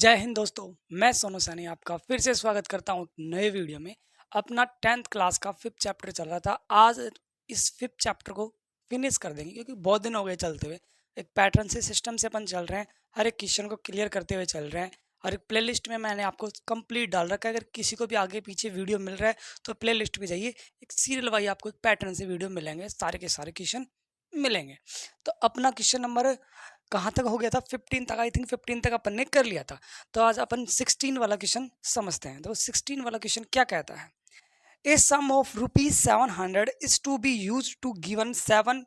जय हिंद दोस्तों। मैं सोनू सैनी आपका फिर से स्वागत करता हूँ नए वीडियो में। अपना 10th क्लास का 5th चैप्टर चल रहा था। आज इस 5th चैप्टर को फिनिश कर देंगे क्योंकि बहुत दिन हो गए चलते हुए। एक पैटर्न से सिस्टम से अपन चल रहे हैं, हर एक क्वेश्चन को क्लियर करते हुए चल रहे हैं। हर एक प्ले लिस्ट में मैंने आपको कंप्लीट डाल रखा है। अगर किसी को भी आगे पीछे वीडियो मिल रहा है तो प्ले लिस्ट पे जाइए, एक सीरियल वाइज आपको एक पैटर्न से वीडियो मिलेंगे, सारे के सारे क्वेश्चन मिलेंगे। तो अपना क्वेश्चन नंबर कहाँ तक हो गया था? 15 तक, आई थिंक 15 तक अपन ने कर लिया था। तो आज अपन 16 वाला क्वेश्चन समझते हैं। तो 16 वाला क्वेश्चन क्या कहता है? A sum of rupees 700 is to be use to given 7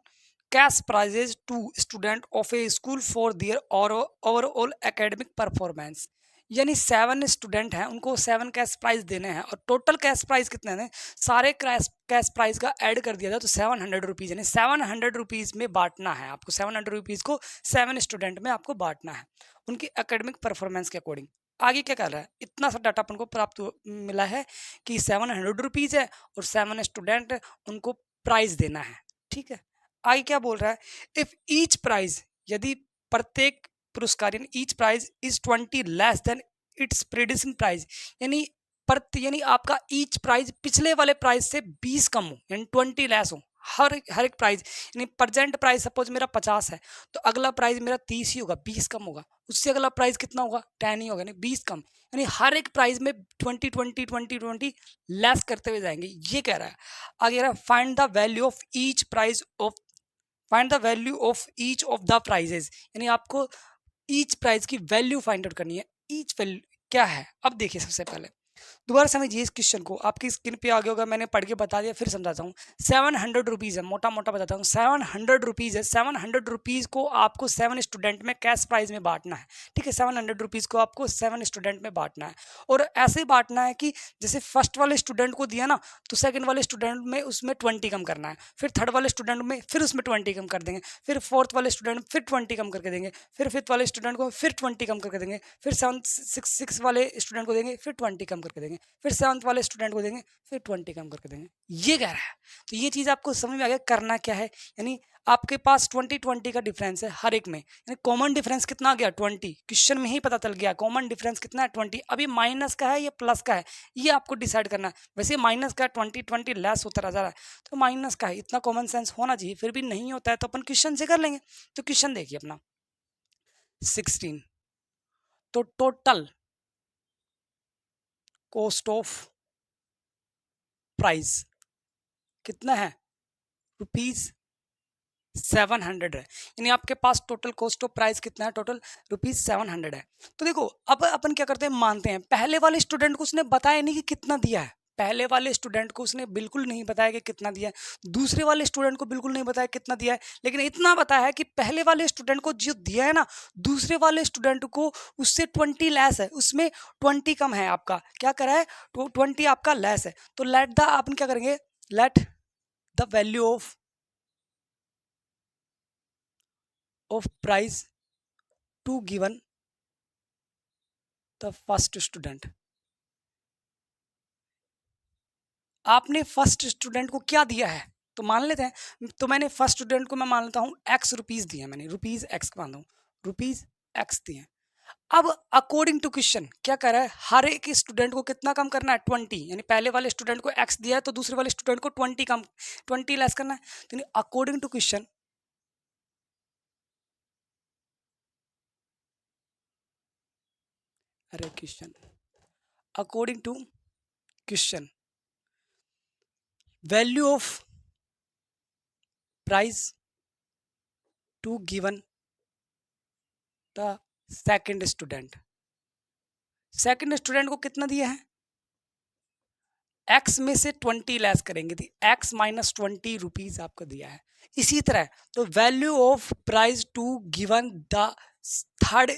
cash prizes to student of a school for their overall academic performance. यानी 7 स्टूडेंट हैं, उनको 7 कैश प्राइज देने हैं और टोटल कैश प्राइज कितने हैं? सारे कैश प्राइज का ऐड कर दिया था तो 700 रुपीज़, यानी 700 रुपीज़ में बांटना है आपको। 700 रुपीज़ को 7 स्टूडेंट में आपको बांटना है उनकी एकेडमिक परफॉर्मेंस के अकॉर्डिंग। आगे क्या कर रहा है? इतना सा डाटा अपन को मिला है कि 700 रुपीज़ है और 7 स्टूडेंट, उनको प्राइज देना है। ठीक है, आगे क्या बोल रहा है? इफ ईच प्राइज, यदि प्रत्येक पुरस्कार यानी each prize is 20 less than its preceding prize, यानी यानी आपका ईच प्राइज पिछले वाले प्राइस से 20 कम हो, यानी 20 लेस हो। हर एक प्राइज, यानी प्रेजेंट प्राइस सपोज मेरा 50 है तो अगला प्राइस मेरा 30 ही होगा, 20 कम होगा। उससे अगला प्राइस कितना होगा? 10 ही होगा, यानी 20 कम। यानी हर एक प्राइस में 20 लेस करते हुए जाएंगे, ये कह रहा है। आगे कह रहा है find the value of each prize of find the value of each of the prizes, यानी आपको ईच प्राइज की वैल्यू फाइंड आउट करनी है। ईच वैल्यू क्या है? अब देखिए, सबसे पहले दोबारा समझिए इस क्वेश्चन को। आपकी स्क्रीन पे आ गया होगा, मैंने पढ़ के बता दिया, फिर समझाता हूँ। 700 रुपीज़ है, मोटा मोटा बताता हूँ। 700 रुपीज़ है। 700 रुपीज़ को आपको 7 स्टूडेंट में कैश प्राइज में बांटना है। ठीक है, 700 रुपीज़ को आपको 7 स्टूडेंट में बांटना है। और ऐसे बांटना है कि जैसे फर्स्ट वाले स्टूडेंट को दिया ना, तो सेकंड वाले स्टूडेंट में उसमें 20 कम करना है, फिर थर्ड वाले स्टूडेंट में फिर उसमें 20 कम कर देंगे, फिर फोर्थ वाले स्टूडेंट फिर 20 कम करके देंगे, फिर फिफ्थ वाले स्टूडेंट को फिर 20 कम करके देंगे, फिर सिक्स वाले स्टूडेंट को देंगे, फिर 20 कम करके देंगे, फिर 7th वाले स्टूडेंट को देंगे, फिर 20 कम करके देंगे। ये कह रहा है। तो ये चीज़ आपको समझ में आ गया करना क्या है। यानी आपके पास 20 का डिफरेंस है हर एक में, यानी कॉमन डिफरेंस कितना आ गया? 20। क्वेश्चन में ही पता चल गया कॉमन डिफरेंस कितना है? 20। अभी माइनस का है या प्लस का है, ये आपको डिसाइड करना है। वैसे माइनस का 20 लेस होता जा रहा है तो माइनस का है, इतना कॉमन सेंस होना चाहिए। फिर भी नहीं होता है तो अपन क्वेश्चन से कर लेंगे। तो क्वेश्चन देखिए अपना 16। तो टोटल कॉस्ट ऑफ प्राइस कितना है? रुपीज 700 है। यानी आपके पास टोटल कॉस्ट ऑफ प्राइस कितना है? टोटल रुपीज 700 है। तो देखो, अब अपन क्या करते हैं, मानते हैं पहले वाले स्टूडेंट को उसने बताया नहीं कि कितना दिया है। पहले वाले स्टूडेंट को उसने बिल्कुल नहीं बताया कि कितना दिया है, दूसरे वाले स्टूडेंट को बिल्कुल नहीं बताया कितना दिया है, लेकिन इतना बताया है कि पहले वाले स्टूडेंट को जो दिया है ना, दूसरे वाले स्टूडेंट को उससे 20 लेस है, उसमें 20 कम है। आपका क्या करा है? 20 आपका लेस है। तो लेट द, अपन क्या करेंगे, let the value of prize to given the first student. आपने फर्स्ट स्टूडेंट को क्या दिया है तो मान लेते हैं, तो मैंने फर्स्ट स्टूडेंट को मैं मान लेता हूँ एक्स रुपीज दिए, मैंने रुपीज एक्स मान हूँ, रुपीज एक्स दिए। अब अकॉर्डिंग टू क्वेश्चन क्या कर रहा है? हर एक स्टूडेंट को कितना कम करना है? 20। यानी पहले वाले स्टूडेंट को एक्स दिया है तो दूसरे वाले स्टूडेंट को 20 कम, 20 लेस करना है। तो अकॉर्डिंग टू क्वेश्चन, अरे question, according to question value of prize to given the second student. Second student को कितना दिया है? एक्स में से 20 लेस करेंगे तो एक्स माइनस 20 रुपीज आपको दिया है। इसी तरह तो value of prize to given the third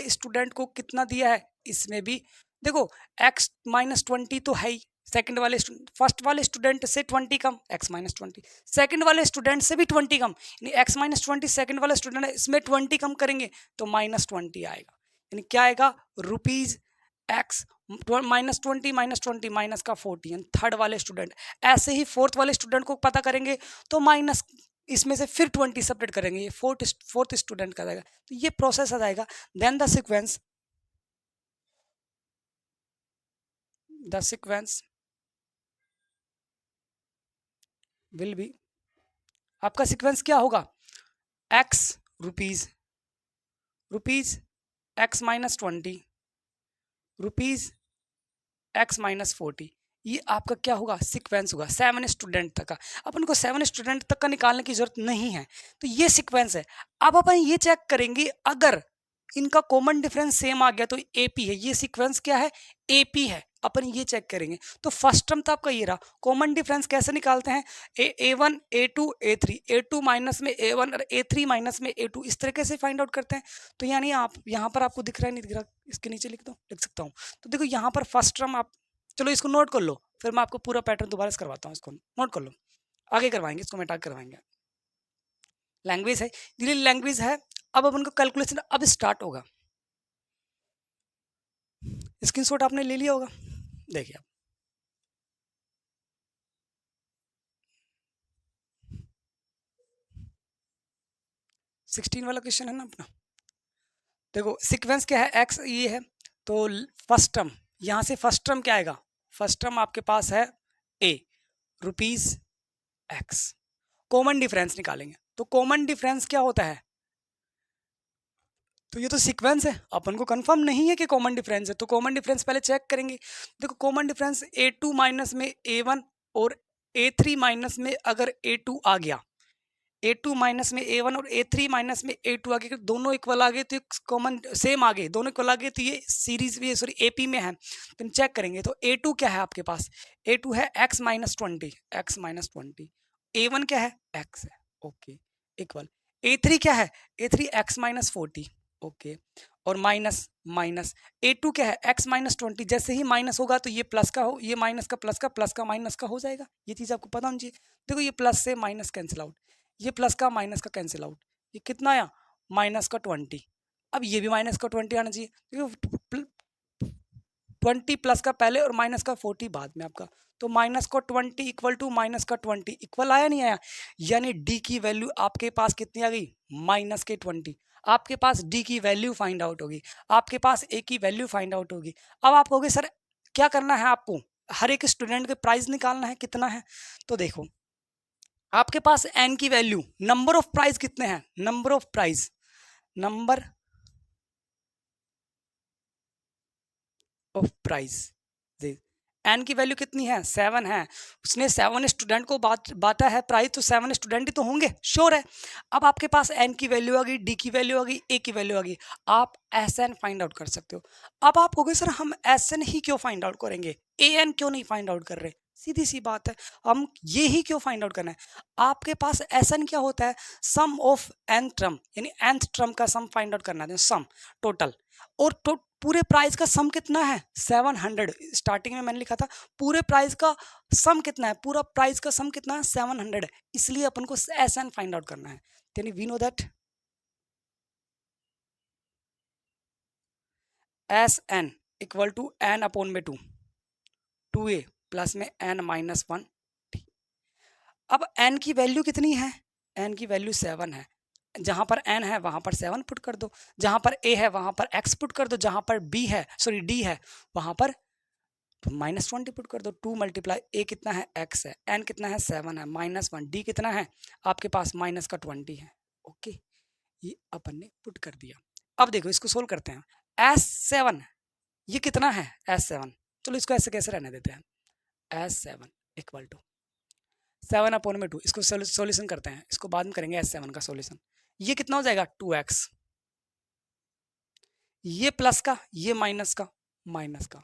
student को कितना दिया है? इसमें भी देखो एक्स माइनस 20 तो है ही, सेकंड वाले फर्स्ट वाले स्टूडेंट से 20 कम, एक्स माइनस 20, सेकंड वाले स्टूडेंट से भी 20 कम, यानी एक्स माइनस 20 सेकंड वाले स्टूडेंट है, इसमें 20 कम करेंगे तो माइनस 20 आएगा। यानी क्या आएगा? रुपीज एक्स -20 माइनस का 40, थर्ड वाले स्टूडेंट। ऐसे ही फोर्थ वाले स्टूडेंट को पता करेंगे तो माइनस इसमें से फिर 20 सेपरेट करेंगे, ये फोर्थ स्टूडेंट का जाएगा। तो ये प्रोसेस आ जाएगा। Then the sequence the sequence will be, आपका सीक्वेंस क्या होगा, X rupees, rupees X minus 20, rupees X minus 40, ये आपका क्या होगा, सीक्वेंस होगा 7 स्टूडेंट तक का। अपन को 7 स्टूडेंट तक का निकालने की जरूरत नहीं है, तो ये सीक्वेंस है। अब अपन ये चेक करेंगे अगर इनका कॉमन डिफरेंस सेम आ गया तो एपी है, ये सीक्वेंस क्या है, एपी है, अपन ये चेक करेंगे। तो फर्स्ट टर्म तो आपका ये रहा, कॉमन डिफरेंस कैसे निकालते हैं, A one A two A three, A two minus में ए वन और ए थ्री माइनस में ए टू, इस तरीके से फाइंड आउट करते हैं। तो यानी आप यहाँ पर आपको दिख रहा है, नहीं दिख रहा, इसके नीचे लिख दो, लिख सकता हूँ। तो देखो यहाँ पर फर्स्ट टर्म आप, चलो इसको नोट कर लो, फिर मैं आपको पूरा पैटर्न दोबारा से करवाता हूँ, इसको नोट कर लो, आगे करवाएंगे, इसको मेटा करवाएंगे। लैंग्वेज है, धीरे लैंग्वेज है। अब अपन को कैलकुलेशन अब स्टार्ट होगा। स्क्रीनशॉट आपने ले लिया होगा, देखिए आप, सिक्सटीन वाला क्वेश्चन है ना अपना। देखो सीक्वेंस क्या है, एक्स ये है, तो फर्स्ट टर्म, यहाँ से फर्स्ट टर्म क्या आएगा, फर्स्ट टर्म आपके पास है A rupees x, common difference निकालेंगे। तो कॉमन डिफरेंस क्या होता है, तो ये तो सीक्वेंस है, अपन को कंफर्म नहीं है कि कॉमन डिफरेंस है, तो कॉमन डिफरेंस पहले चेक करेंगे। देखो common difference A two minus में ए वन और ए थ्री माइनस में अगर ए टू आ गया, ए टू माइनस में ए वन और ए थ्री माइनस में ए टू आ गए, दोनों इक्वल आ गए तो कॉमन सेम आ गए, दोनों इक्वल आ गए, तो ये सीरीज भी सॉरी एपी में है। तो हम चेक करेंगे, तो ए टू क्या है आपके पास, ए टू है एक्स माइनस 20, एक्स माइनस 20, ए वन क्या है, एक्स है, ओके, इक्वल। ए थ्री क्या है, ए थ्री एक्स माइनस 40, ओके, और माइनस माइनस ए टू क्या है, एक्स माइनस 20, जैसे ही माइनस होगा तो ये प्लस का हो, ये माइनस का प्लस का, प्लस का माइनस का हो जाएगा, ये चीज़ आपको पता होनी चाहिए। देखो ये प्लस से माइनस कैंसिल आउट, ये प्लस का माइनस का कैंसिल आउट, ये कितना आया, माइनस का 20, अब ये भी माइनस का 20 आना चाहिए, क्योंकि 20 प्लस का पहले और माइनस का 40 बाद में आपका, तो माइनस का 20 इक्वल टू माइनस का 20 इक्वल आया नहीं आया, यानी डी की वैल्यू आपके पास कितनी आ गई, माइनस के 20, आपके पास डी की वैल्यू फाइंड आउट होगी, आपके पास ए की वैल्यू फाइंड आउट होगी। अब आप कहोगे सर क्या करना है आपको, हर एक स्टूडेंट के प्राइस निकालना है, कितना है, तो देखो आपके पास एन की वैल्यू, नंबर ऑफ प्राइस कितने हैं, number of prize, number of prize, N की वैल्यू कितनी है, 7 है, उसने 7 स्टूडेंट को बांटा है प्राइस, तो 7 स्टूडेंट ही तो होंगे, श्योर है। अब आपके पास एन की वैल्यू आ गई, डी की वैल्यू आ गई, ए की वैल्यू आ गई, आप एस एन फाइंड आउट कर सकते हो। अब आप कहोगे सर हम एस एन ही क्यों फाइंड आउट करेंगे, ए एन क्यों नहीं फाइंड आउट कर रहे, सीधी सी बात है, हम ये ही क्यों फाइंड आउट करना है, आपके पास एस एन क्या होता है, सम ऑफ एन टर्म, यानी nth टर्म का सम फाइंड आउट करना है, सम टोटल, और पूरे प्राइस का सम कितना है, 700, स्टार्टिंग में मैंने लिखा था पूरे प्राइस का सम कितना है, पूरा प्राइस का सम कितना है, 700 है, इसलिए अपन को एस एन फाइंड आउट करना है। यानी we know that S N equal to N upon में 2 ए प्लस में एन माइनस 1। अब n की वैल्यू कितनी है, n की वैल्यू 7 है, जहां पर n है वहां पर 7 पुट कर दो, जहां पर a है वहां पर x पुट कर दो, जहां पर b है सॉरी d है वहां पर माइनस 20 पुट कर दो, 2 मल्टीप्लाई a कितना है, x है, n कितना है 7 है, माइनस 1, d कितना है आपके पास माइनस का 20 है, ओके, ये अपन ने पुट कर दिया। अब देखो इसको सोल्व करते हैं, S7 ये कितना है, S7, चलो इसको ऐसे कैसे रहने देते हैं, S7 इक्वल टू 7/2, इसको सॉल्यूशन करते हैं, इसको बाद में करेंगे S7 का सॉल्यूशन, ये कितना हो जाएगा 2x, ये प्लस का ये माइनस का, माइनस का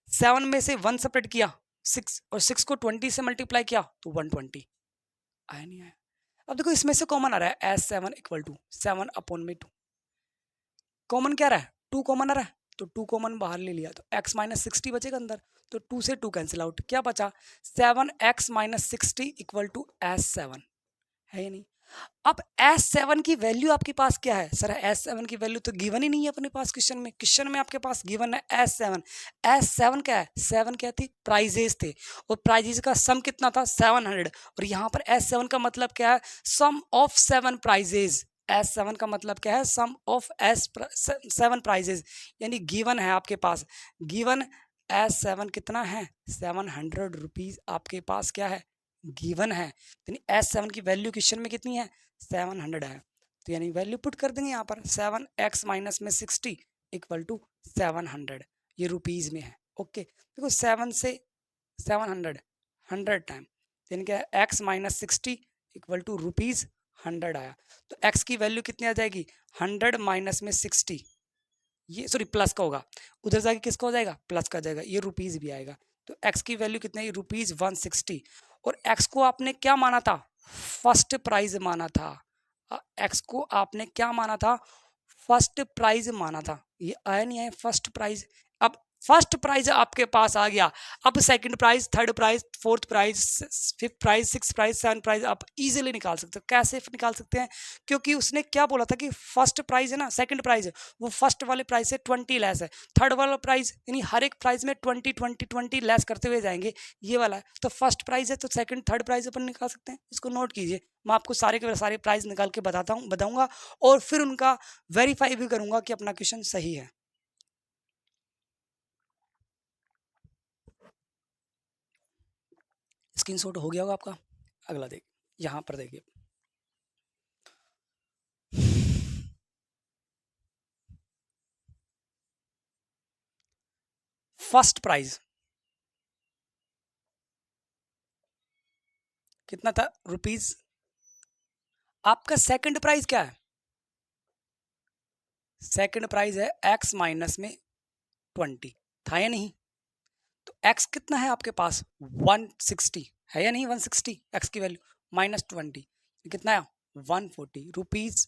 7 में से 1 सेपरेट किया 6 और 6 को 20 से मल्टीप्लाई किया तो 120, आया नहीं आया। अब देखो इसमें से कॉमन आ रहा है S7 इक्वल टू 7/2, कॉमन क्या आ रहा है 2 कॉमन आ रहा है, तो 2 कॉमन बाहर ले लिया तो x माइनस 60 बचेगा अंदर, तो 2 से 2 कैंसिल आउट, क्या बचा 7x minus 60 equal to S7, है या नहीं। अब S7 की वैल्यू आपके पास क्या है, सर S7 की वैल्यू तो गिवन ही नहीं है अपने पास, क्वेश्चन में आपके पास गिवन है S7, S7 क्या है, 7 क्या थी, प्राइजेस थे, और प्राइजेस का सम कितना था 700, और यहाँ पर S7 का मतलब क्या है, सम ऑफ 7 प्राइजेस, S7 का मतलब क्या है, सम ऑफ 7 प्राइजेस, यानी गिवन है आपके पास, गिवन S7 कितना है, 700 रुपीज़ आपके पास क्या है, गिवन है। यानी S7 की वैल्यू क्वेश्चन में कितनी है, 700 है। तो यानी वैल्यू पुट कर देंगे यहाँ पर, 7x माइनस में 60 इक्वल टू 700, ये रुपीज़ में है। ओके, देखो 7 से 700 100 टाइम, यानी क्या, x minus 60 equal to rupees 100 आया। तो x की वैल्यू कितनी आ जाएगी, 100 माइनस में 60, ये सॉरी प्लस का होगा, उधर जाके किसका हो जाएगा, प्लस का जाएगा, ये रुपीज़ भी आएगा। तो x की वैल्यू कितनी है, रुपीज़ 160। और x को आपने क्या माना था, फर्स्ट प्राइज माना था। x को आपने क्या माना था, फर्स्ट प्राइज माना था। ये आया नहीं है फर्स्ट प्राइज। अब फर्स्ट प्राइज आपके पास आ गया, अब second prize, third prize, fourth prize, fifth prize, six prize, seven prize आप इजीली निकाल सकते हो। कैसे निकाल सकते हैं, क्योंकि उसने क्या बोला था कि फर्स्ट प्राइज है ना, सेकंड प्राइज है वो फर्स्ट वाले प्राइज से 20 लेस है, थर्ड वाला प्राइज यानी हर एक प्राइज में 20 लेस करते हुए जाएंगे, ये वाला है। तो फर्स्ट प्राइज है तो सेकंड थर्ड प्राइज अपन निकाल सकते हैं। इसको नोट कीजिए, मैं आपको सारे के सारे प्राइज निकाल के बताऊंगा और फिर उनका वेरीफाई भी करूंगा कि अपना क्वेश्चन सही है। स्क्रीनशॉट हो गया होगा आपका। अगला देख, यहाँ पर देखिए, फर्स्ट प्राइज कितना था, रुपीज। आपका सेकंड प्राइज क्या है, सेकंड प्राइज है x माइनस में 20, था या नहीं। तो x कितना है आपके पास, 160 है या नहीं, 160 x की वैल्यू माइनस 20 कितना है, 140 रुपीज,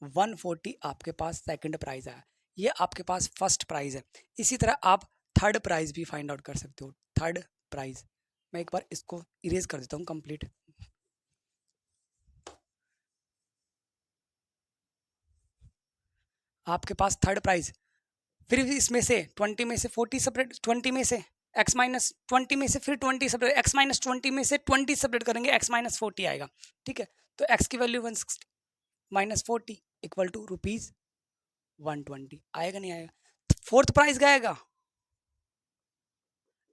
140 आपके पास सेकंड प्राइज आया। ये आपके पास फर्स्ट प्राइज है। इसी तरह आप थर्ड प्राइज भी फाइंड आउट कर सकते हो। थर्ड प्राइज, मैं एक बार इसको इरेज कर देता हूँ कंप्लीट। आपके पास थर्ड प्राइज, फिर इसमें से 20 में से 40 सेपरेट, 20 में से x माइनस 20 में से फिर 20 सेपरेट, x माइनस 20 में से 20 सेपरेट करेंगे, x माइनस 40 आएगा। ठीक है, तो x की value 160 minus 40 equal to rupees 120 आएगा, नहीं आएगा। फोर्थ प्राइस क्या आएगा,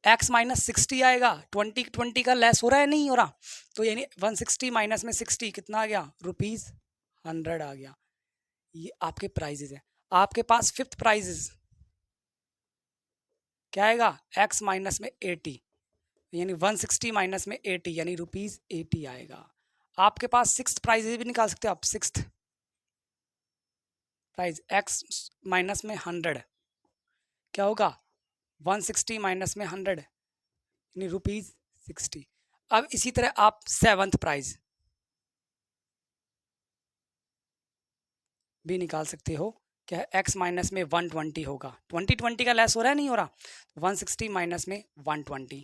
x माइनस 60 आएगा, 20 का लेस हो रहा है, नहीं हो रहा, तो यानी 160 माइनस में 60 कितना आ गया, रुपीज 100 आ गया। ये आपके प्राइजेज है। आपके पास फिफ्थ प्राइजेज क्या आएगा, x माइनस में 80, यानी 160 माइनस में 80 यानी रुपीज 80 आएगा। आपके पास सिक्स्थ प्राइज भी निकाल सकते हो आप, सिक्स्थ प्राइज x माइनस में 100 क्या होगा, 160 माइनस में 100 यानी रुपीज 60। अब इसी तरह आप सेवंथ प्राइज भी निकाल सकते हो, क्या है, x माइनस में 120 होगा, 20 का लेस हो रहा है, नहीं हो रहा, 160 माइनस में 120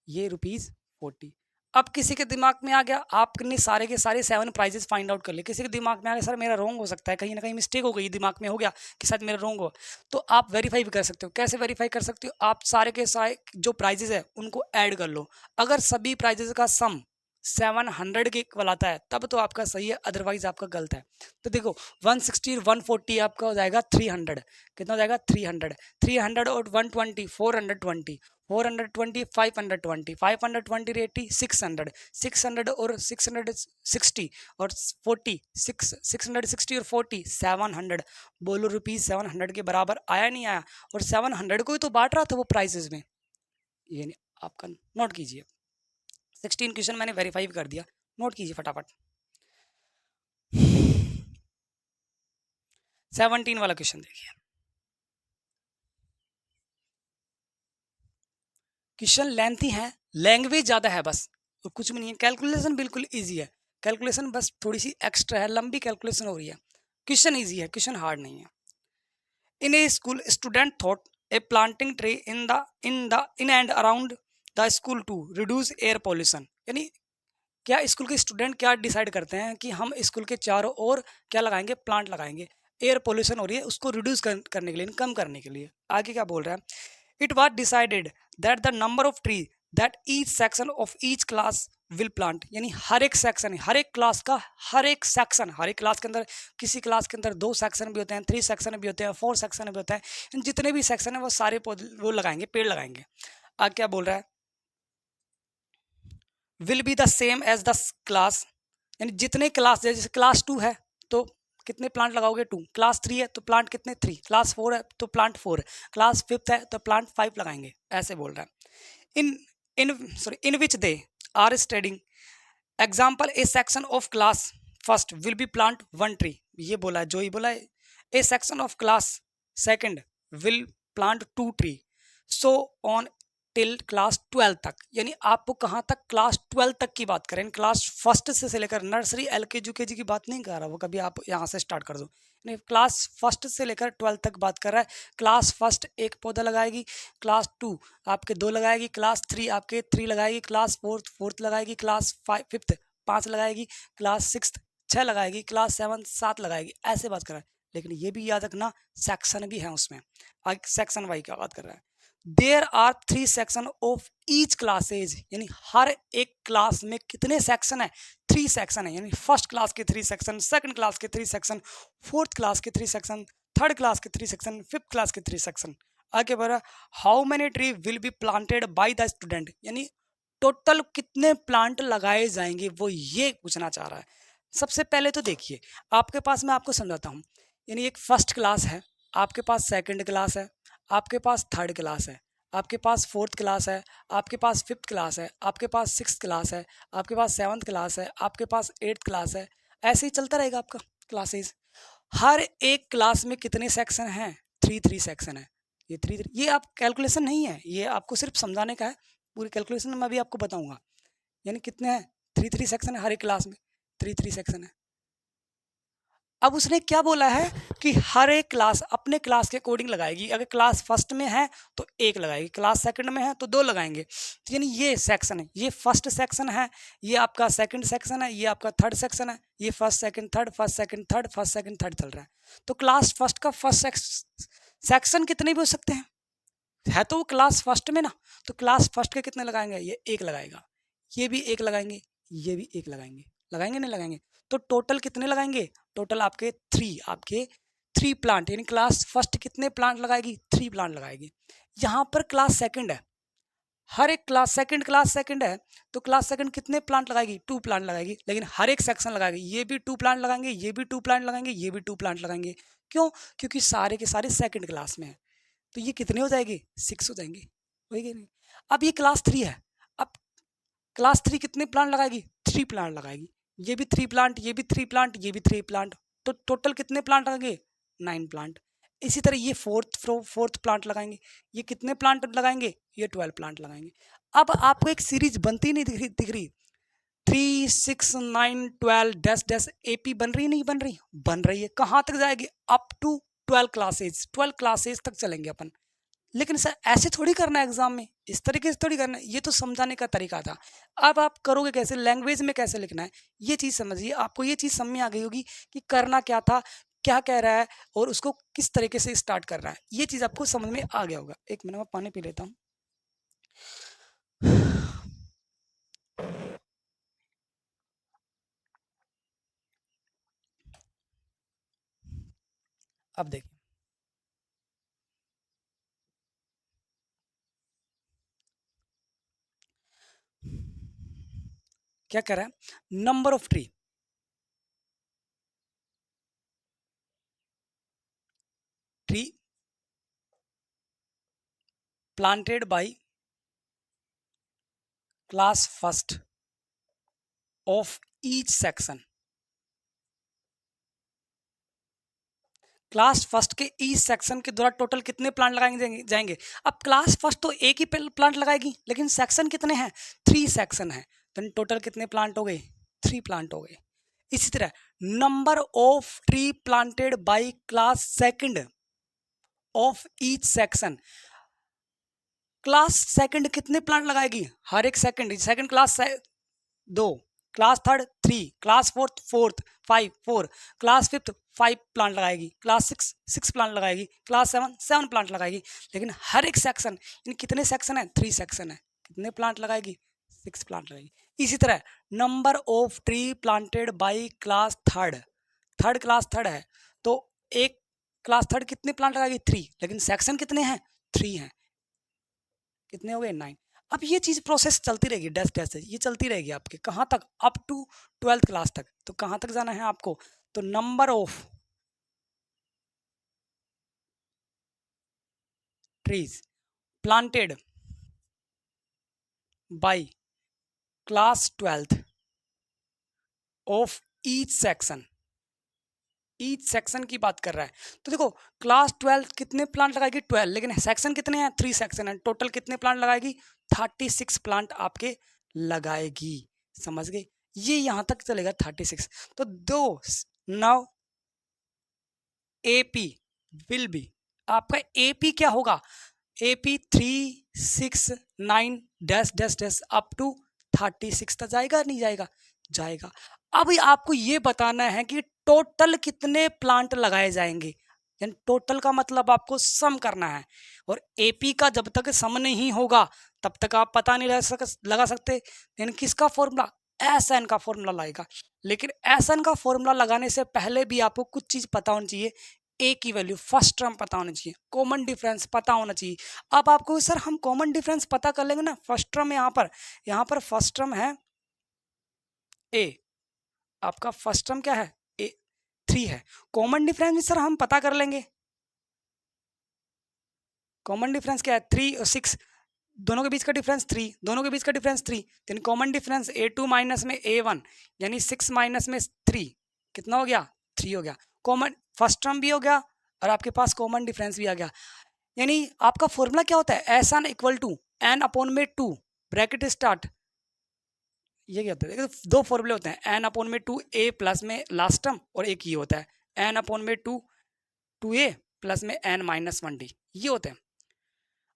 ये रुपीज 40। अब किसी के दिमाग में आ गया, आपने सारे के सारे 7 प्राइजेस फाइंड आउट कर लिए, किसी के दिमाग में आ गया सर मेरा रॉन्ग हो सकता है, कहीं ना कहीं मिस्टेक हो गई, दिमाग में हो गया कि शायद मेरा रॉन्ग हो, तो आप वेरीफाई भी कर सकते हो। कैसे वेरीफाई कर सकते हो, आप सारे के सारे जो प्राइजेस है उनको ऐड कर लो, अगर सभी प्राइजेस का सम 700 के इक्वल आता है तब तो आपका सही है, अदरवाइज आपका गलत है। तो देखो 160 140 आपका हो जाएगा 300, कितना हो जाएगा 300, 300 और 120 420, 420 520, 520 80 600, 600 और 660 और 40 660 और 40 700, बोलो रुपीज 700 के बराबर आया नहीं आया, और 700 को ही तो बांट रहा था वो प्राइसेस में। ये नहीं, आपका नोट कीजिए, 16 क्वेश्चन मैंने वेरीफाई कर दिया, नोट कीजिए फटाफट। 17 वाला क्वेश्चन देखिए, क्वेश्चन लेंथी है, लैंग्वेज ज़्यादा है बस, और कुछ भी नहीं है। कैलकुलेशन बिल्कुल इजी है, कैलकुलेशन बस थोड़ी सी एक्स्ट्रा है, लंबी कैलकुलेशन हो रही है। क्वेश्चन इजी है, क्वेश्चन हार्ड नहीं है। In a school student thought a planting tree in and around the school to reduce air pollution, यानी क्या स्कूल के स्टूडेंट क्या डिसाइड करते हैं कि हम स्कूल के चारों ओर क्या लगाएंगे, प्लांट लगाएंगे, एयर पोल्यूशन हो रही है उसको रिड्यूस करने के लिए, कम करने के लिए। आगे क्या बोल रहा है, it was decided that the number of tree that each section of each class will plant, यानी हर एक सेक्शन, हर एक क्लास का हर एक सेक्शन, हर एक क्लास के अंदर, किसी क्लास के अंदर 2 सेक्शन भी होते हैं, 3 सेक्शन भी होते हैं, 4 सेक्शन भी होते हैं, जितने भी सेक्शन है वो सारे पौधे वो लगाएंगे, पेड़ लगाएंगे। आगे क्या बोल रहा है, will be the same as the class, यानी जितने क्लास, जैसे क्लास 2 है तो कितने प्लांट लगाओगे 2, क्लास 3 है तो प्लांट कितने 3, क्लास 4 है तो प्लांट 4 है, क्लास 5 है तो प्लांट 5 लगाएंगे, ऐसे बोल रहा है। In which they are studying example a section of class first will be plant 1 tree, ये बोला है, जो ही बोला है। A section of class second will plant 2 tree, so on till class 12 तक, यानी आपको कहाँ तक, क्लास 12 तक की बात करें, क्लास फर्स्ट से लेकर नर्सरी LKG UKG की बात नहीं कर रहा वो, कभी आप यहाँ से स्टार्ट कर दो, यानी क्लास फर्स्ट से लेकर 12 तक बात कर रहा है। क्लास फर्स्ट एक पौधा लगाएगी, क्लास 2 आपके 2 लगाएगी, क्लास 3 आपके 3 लगाएगी, क्लास फोर्थ लगाएगी, क्लास 5 5 लगाएगी, क्लास 6 6 लगाएगी, क्लास 7 7 लगाएगी, ऐसे बात कर रहा है। लेकिन ये भी याद रखना सेक्शन भी है उसमें, सेक्शन वाई क्या बात कर रहा है। There are 3 section of each classes, यानी हर एक क्लास में कितने सेक्शन है, 3 सेक्शन है, यानी फर्स्ट क्लास के 3 सेक्शन, सेकंड क्लास के 3 सेक्शन, फोर्थ क्लास के 3 सेक्शन, थर्ड क्लास के 3 सेक्शन, फिफ्थ क्लास के 3 सेक्शन। आगे बढ़ा, how many tree will be planted by the student, यानी टोटल कितने प्लांट लगाए जाएंगे, वो ये पूछना चाह रहा है। सबसे पहले तो देखिए, आपके पास, मैं आपको समझाता हूँ, यानी एक फर्स्ट क्लास है, आपके पास सेकंड क्लास है, आपके पास थर्ड क्लास है, आपके पास फोर्थ क्लास है, आपके पास फिफ्थ क्लास है, आपके पास सिक्स्थ क्लास है, आपके पास सेवन्थ क्लास है, आपके पास एट्थ क्लास है, ऐसे ही चलता रहेगा आपका क्लासेस। हर एक क्लास में कितने सेक्शन हैं, 3 सेक्शन है, ये 3 ये आप कैलकुलेशन नहीं है, ये आपको सिर्फ समझाने का है, पूरी कैलकुलेशन मैं भी आपको बताऊंगा। यानी कितने हैं, 3 सेक्शन है हर एक क्लास में, 3 सेक्शन है। अब उसने क्या बोला है कि हर एक क्लास अपने क्लास के अकॉर्डिंग लगाएगी, अगर क्लास फर्स्ट में है तो 1 लगाएगी, क्लास सेकंड में है तो 2 लगाएंगे, तो यानी ये सेक्शन है, ये फर्स्ट सेक्शन है, ये आपका सेकंड सेक्शन है, ये आपका थर्ड सेक्शन है, ये first second third, first second third, first second third चल रहा है। तो क्लास फर्स्ट का फर्स्ट सेक्शन कितने भी हो सकते हैं, है तो वो क्लास फर्स्ट में ना, तो क्लास फर्स्ट के कितने लगाएंगे, ये 1 लगाएगा, ये भी 1 लगाएंगे, ये भी 1 लगाएंगे, लगाएंगे नहीं लगाएंगे, तो टोटल कितने लगाएंगे, टोटल आपके 3 प्लांट, यानी क्लास फर्स्ट कितने प्लांट लगाएगी, 3 प्लांट लगाएगी। यहाँ पर क्लास सेकंड है, हर एक क्लास सेकंड है, तो क्लास सेकंड कितने प्लांट लगाएगी, 2 प्लांट लगाएगी, लेकिन हर एक सेक्शन लगाएगी, ये भी 2 प्लांट लगाएंगे, ये भी 2 प्लांट लगाएंगे, ये भी 2 प्लांट लगाएंगे। क्यों, क्योंकि सारे के सारे सेकंड क्लास में है, तो ये कितने हो जाएगी, 6 हो जाएंगे, होगी नहीं। अब ये क्लास 3 है, अब क्लास 3 कितने प्लांट लगाएगी, 3 प्लांट लगाएगी, ये भी 3 प्लांट, ये भी 3 प्लांट, ये भी 3 प्लांट, तो टोटल कितने प्लांट लगेंगे, 9 प्लांट। इसी तरह ये फोर्थ प्लांट लगाएंगे, ये कितने प्लांट लगाएंगे, ये 12 प्लांट लगाएंगे। अब आपको एक सीरीज बनती नहीं दिख रही 3 6 9 12 डैश डैश AP बन रही नहीं बन रही, बन रही है, कहाँ तक जाएगी, अप टू 12 क्लासेज तक चलेंगे अपन। लेकिन सर ऐसे थोड़ी करना है एग्जाम में, इस तरीके से थोड़ी करना है, ये तो समझाने का तरीका था। अब आप करोगे कैसे, लैंग्वेज में कैसे लिखना है, ये चीज़ समझिए, आपको ये चीज़ समझ में आ गई होगी कि करना क्या था, क्या कह रहा है और उसको किस तरीके से स्टार्ट कर रहा है, ये चीज़ आपको समझ में आ गया होगा। एक मिनट में पानी पी लेता हूँ। अब देखिए क्या कह रहा है, number of tree planted by class first of each section, class first के ईच सेक्शन के द्वारा टोटल कितने प्लांट लगाएंगे जाएंगे। अब क्लास फर्स्ट तो एक ही प्लांट लगाएगी, लेकिन सेक्शन कितने हैं, 3 सेक्शन है, तो टोटल कितने प्लांट हो गए, 3 प्लांट हो गए। इसी तरह number of tree planted by class second of each section, class second कितने प्लांट लगाएगी, हर एक second class 2, class third 3, class fourth 5 4, class fifth 5 plant लगाएगी, क्लास 6 प्लांट लगाएगी, क्लास 7 प्लांट लगाएगी। लेकिन हर एक सेक्शन, इन कितने सेक्शन है, 3 सेक्शन है, कितने प्लांट लगाएगी, 6 प्लांट लगेगी। इसी तरह number of tree planted by class third class third है तो एक क्लास थर्ड कितने प्लांट लगाएगी 3, लेकिन सेक्शन कितने हैं 3 हैं, कितने हो गए 9। अब ये चीज प्रोसेस चलती रहेगी डैश डैश से, ये चलती रहेगी आपके कहाँ तक, अप टू 12th क्लास तक। तो कहाँ तक जाना है आपको, तो number of trees planted by class 12th of each section की बात कर रहा है। तो देखो क्लास 12 कितने प्लांट लगाएगी 12, लेकिन सेक्शन कितने हैं 3 सेक्शन है, टोटल कितने प्लांट लगाएगी 36 प्लांट आपके लगाएगी। समझ गए, ये यहां तक चलेगा 36। तो दो नाउ AP विल बी, आपका AP क्या होगा, AP 3 6 9 dash dash dash up to 36 तक जाएगा नहीं जाएगा, जाएगा। अब आपको ये बताना है कि टोटल कितने प्लांट लगाए जाएंगे, यानी टोटल का मतलब आपको सम करना है। और AP का जब तक सम नहीं होगा तब तक आप पता नहीं लगा सकते, यानी किसका फॉर्मूला SN का फॉर्मूला लाएगा। लेकिन SN का फॉर्मूला लगाने से पहले भी आपको कुछ चीज पता होनी चाहिए, ए की वैल्यू फर्स्ट टर्म पता होना चाहिए, कॉमन डिफरेंस पता होना चाहिए। अब आपको सर हम कॉमन डिफरेंस पता कर लेंगे ना, फर्स्ट टर्म यहाँ पर फर्स्ट टर्म है ए, आपका फर्स्ट टर्म क्या है ए 3 है, कॉमन डिफरेंस भी सर हम पता कर लेंगे। कॉमन डिफरेंस क्या है 3 और 6, दोनों के बीच का डिफरेंस 3, दोनों के बीच का डिफरेंस 3, यानी कॉमन डिफरेंस A2 माइनस में A1 यानी 6 माइनस में 3 कितना हो गया 3 हो गया। कॉमन फर्स्ट टर्म भी हो गया और आपके पास कॉमन डिफरेंस भी आ गया। यानी आपका फॉर्मूला क्या होता है SN equal to N upon में 2 ब्रैकेट स्टार्ट, ये क्या होता है, दो फॉर्मूले होते हैं N अपॉन में 2 A प्लस में लास्ट टर्म और एक ये होता है N अपॉन में 2A प्लस में N माइनस 1D, ये होते हैं।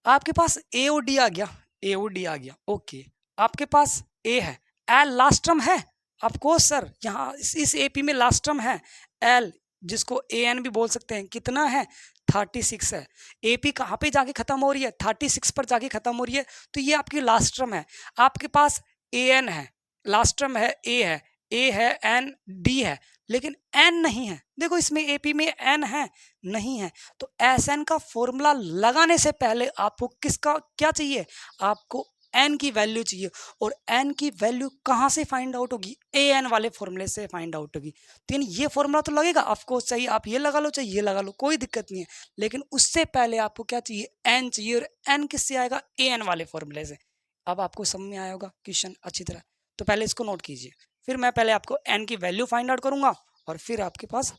आपके पास AOD आ गया, AOD आ गया, ओके। आपके पास A है, L लास्ट टर्म है आपको सर, यहाँ इस AP में लास्ट टर्म है L, जिसको AN भी बोल सकते हैं, कितना है 36 है। AP कहाँ पे जाके खत्म हो रही है 36 पर जाके खत्म हो रही है, तो ये आपकी लास्ट टर्म है। आपके पास AN है, लास्ट टर्म है A है N D है, लेकिन N नहीं है। देखो इसमें AP में N है नहीं है, तो SN का फॉर्मूला लगाने से पहले आपको किसका क्या चाहिए, आपको N की वैल्यू चाहिए। और N की वैल्यू कहाँ से फाइंड आउट होगी, AN वाले फॉर्मूले से फाइंड आउट होगी। तो ये फॉर्मूला तो लगेगा, ऑफकोर्स चाहिए, आप ये लगा लो चाहे ये लगा लो, कोई दिक्कत नहीं है। लेकिन उससे पहले आपको क्या चाहिए N चाहिए, और N किससे आएगा AN वाले फॉर्मूले से। अब आपको समझ में आया होगा क्वेश्चन अच्छी तरह, तो पहले इसको नोट कीजिए। फिर मैं पहले आपको N की वैल्यू फाइंड आउट करूंगा और फिर आपके पास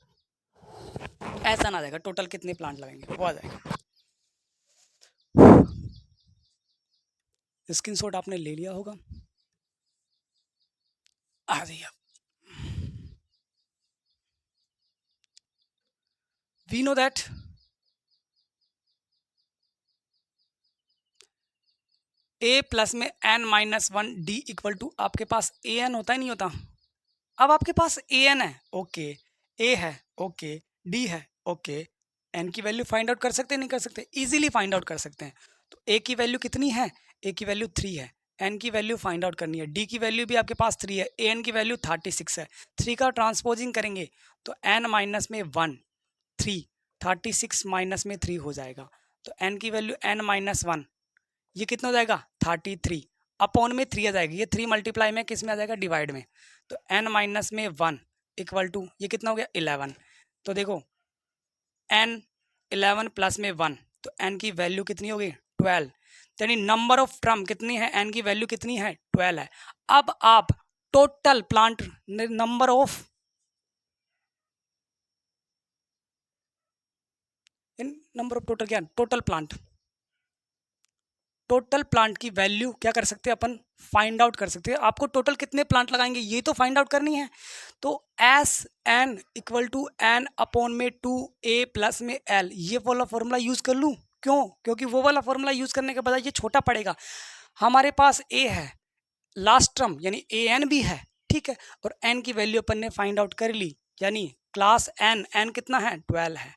ऐसा ना जाएगा टोटल कितने प्लांट लगाएंगे वो आ जाएगा। स्क्रीनशॉट आपने ले लिया होगा, आ जाइए। We know that A plus में N minus 1 D equal to आपके पास AN होता ही नहीं होता। अब आपके पास AN है ओके, A है ओके, D है ओके, N की वैल्यू फाइंड आउट कर सकते हैं नहीं कर सकते, इजीली फाइंड आउट कर सकते हैं। तो A की वैल्यू कितनी है, A की वैल्यू 3 है, N की वैल्यू फाइंड आउट करनी है, D की वैल्यू भी आपके पास 3 है, AN की वैल्यू 36 है। 3 का ट्रांसपोजिंग करेंगे तो N माइनस में 1 3, 36 माइनस में 3 हो जाएगा, तो N की वैल्यू N माइनस 1 ये कितना हो जाएगा 33 अपॉन में 3 आ जाएगी, ये 3 मल्टीप्लाई में किस में आ जाएगा डिवाइड में, तो N माइनस में 1 इक्वल टू ये कितना हो गया 11। तो देखो N 11 प्लस में 1 तो N की वैल्यू कितनी होगी 12, यानी नंबर ऑफ टर्म कितनी है N की वैल्यू कितनी है 12 है। अब आप total plant number of total क्या टोटल प्लांट की वैल्यू क्या कर सकते हैं अपन फाइंड आउट कर सकते हैं। आपको टोटल कितने प्लांट लगाएंगे ये तो फाइंड आउट करनी है। तो SN equal to N upon में 2A प्लस में L ये वाला फॉर्मूला यूज कर लूँ, क्यों, क्योंकि वो वाला फॉर्मूला यूज करने के बाद ये छोटा पड़ेगा। हमारे पास A है लास्ट टर्म यानी AN भी है, ठीक है, और N की वैल्यू अपन ने फाइंड आउट कर ली, यानी क्लास N कितना है 12 है,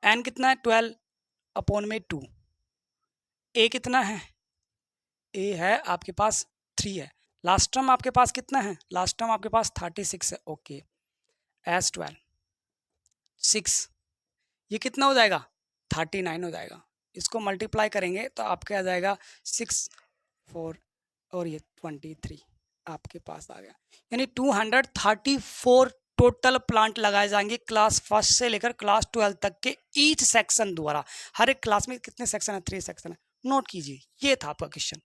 N कितना है 12 अपॉन में 2, A कितना है, A है आपके पास 3 है। लास्ट टर्म आपके पास कितना है? लास्ट टर्म आपके पास 36 है। ओके, एस 12 6, ये कितना हो जाएगा? 39 हो जाएगा। इसको मल्टीप्लाई करेंगे तो आपके आ जाएगा 6 4 और ये 23 आपके पास आ गया। यानी 234 टोटल प्लांट लगाए जाएंगे क्लास फर्स्ट से लेकर क्लास 12 तक के ईच सेक्शन द्वारा। हर एक क्लास में कितने सेक्शन है? 3 सेक्शन है। नोट कीजिए, ये था आपका क्वेश्चन।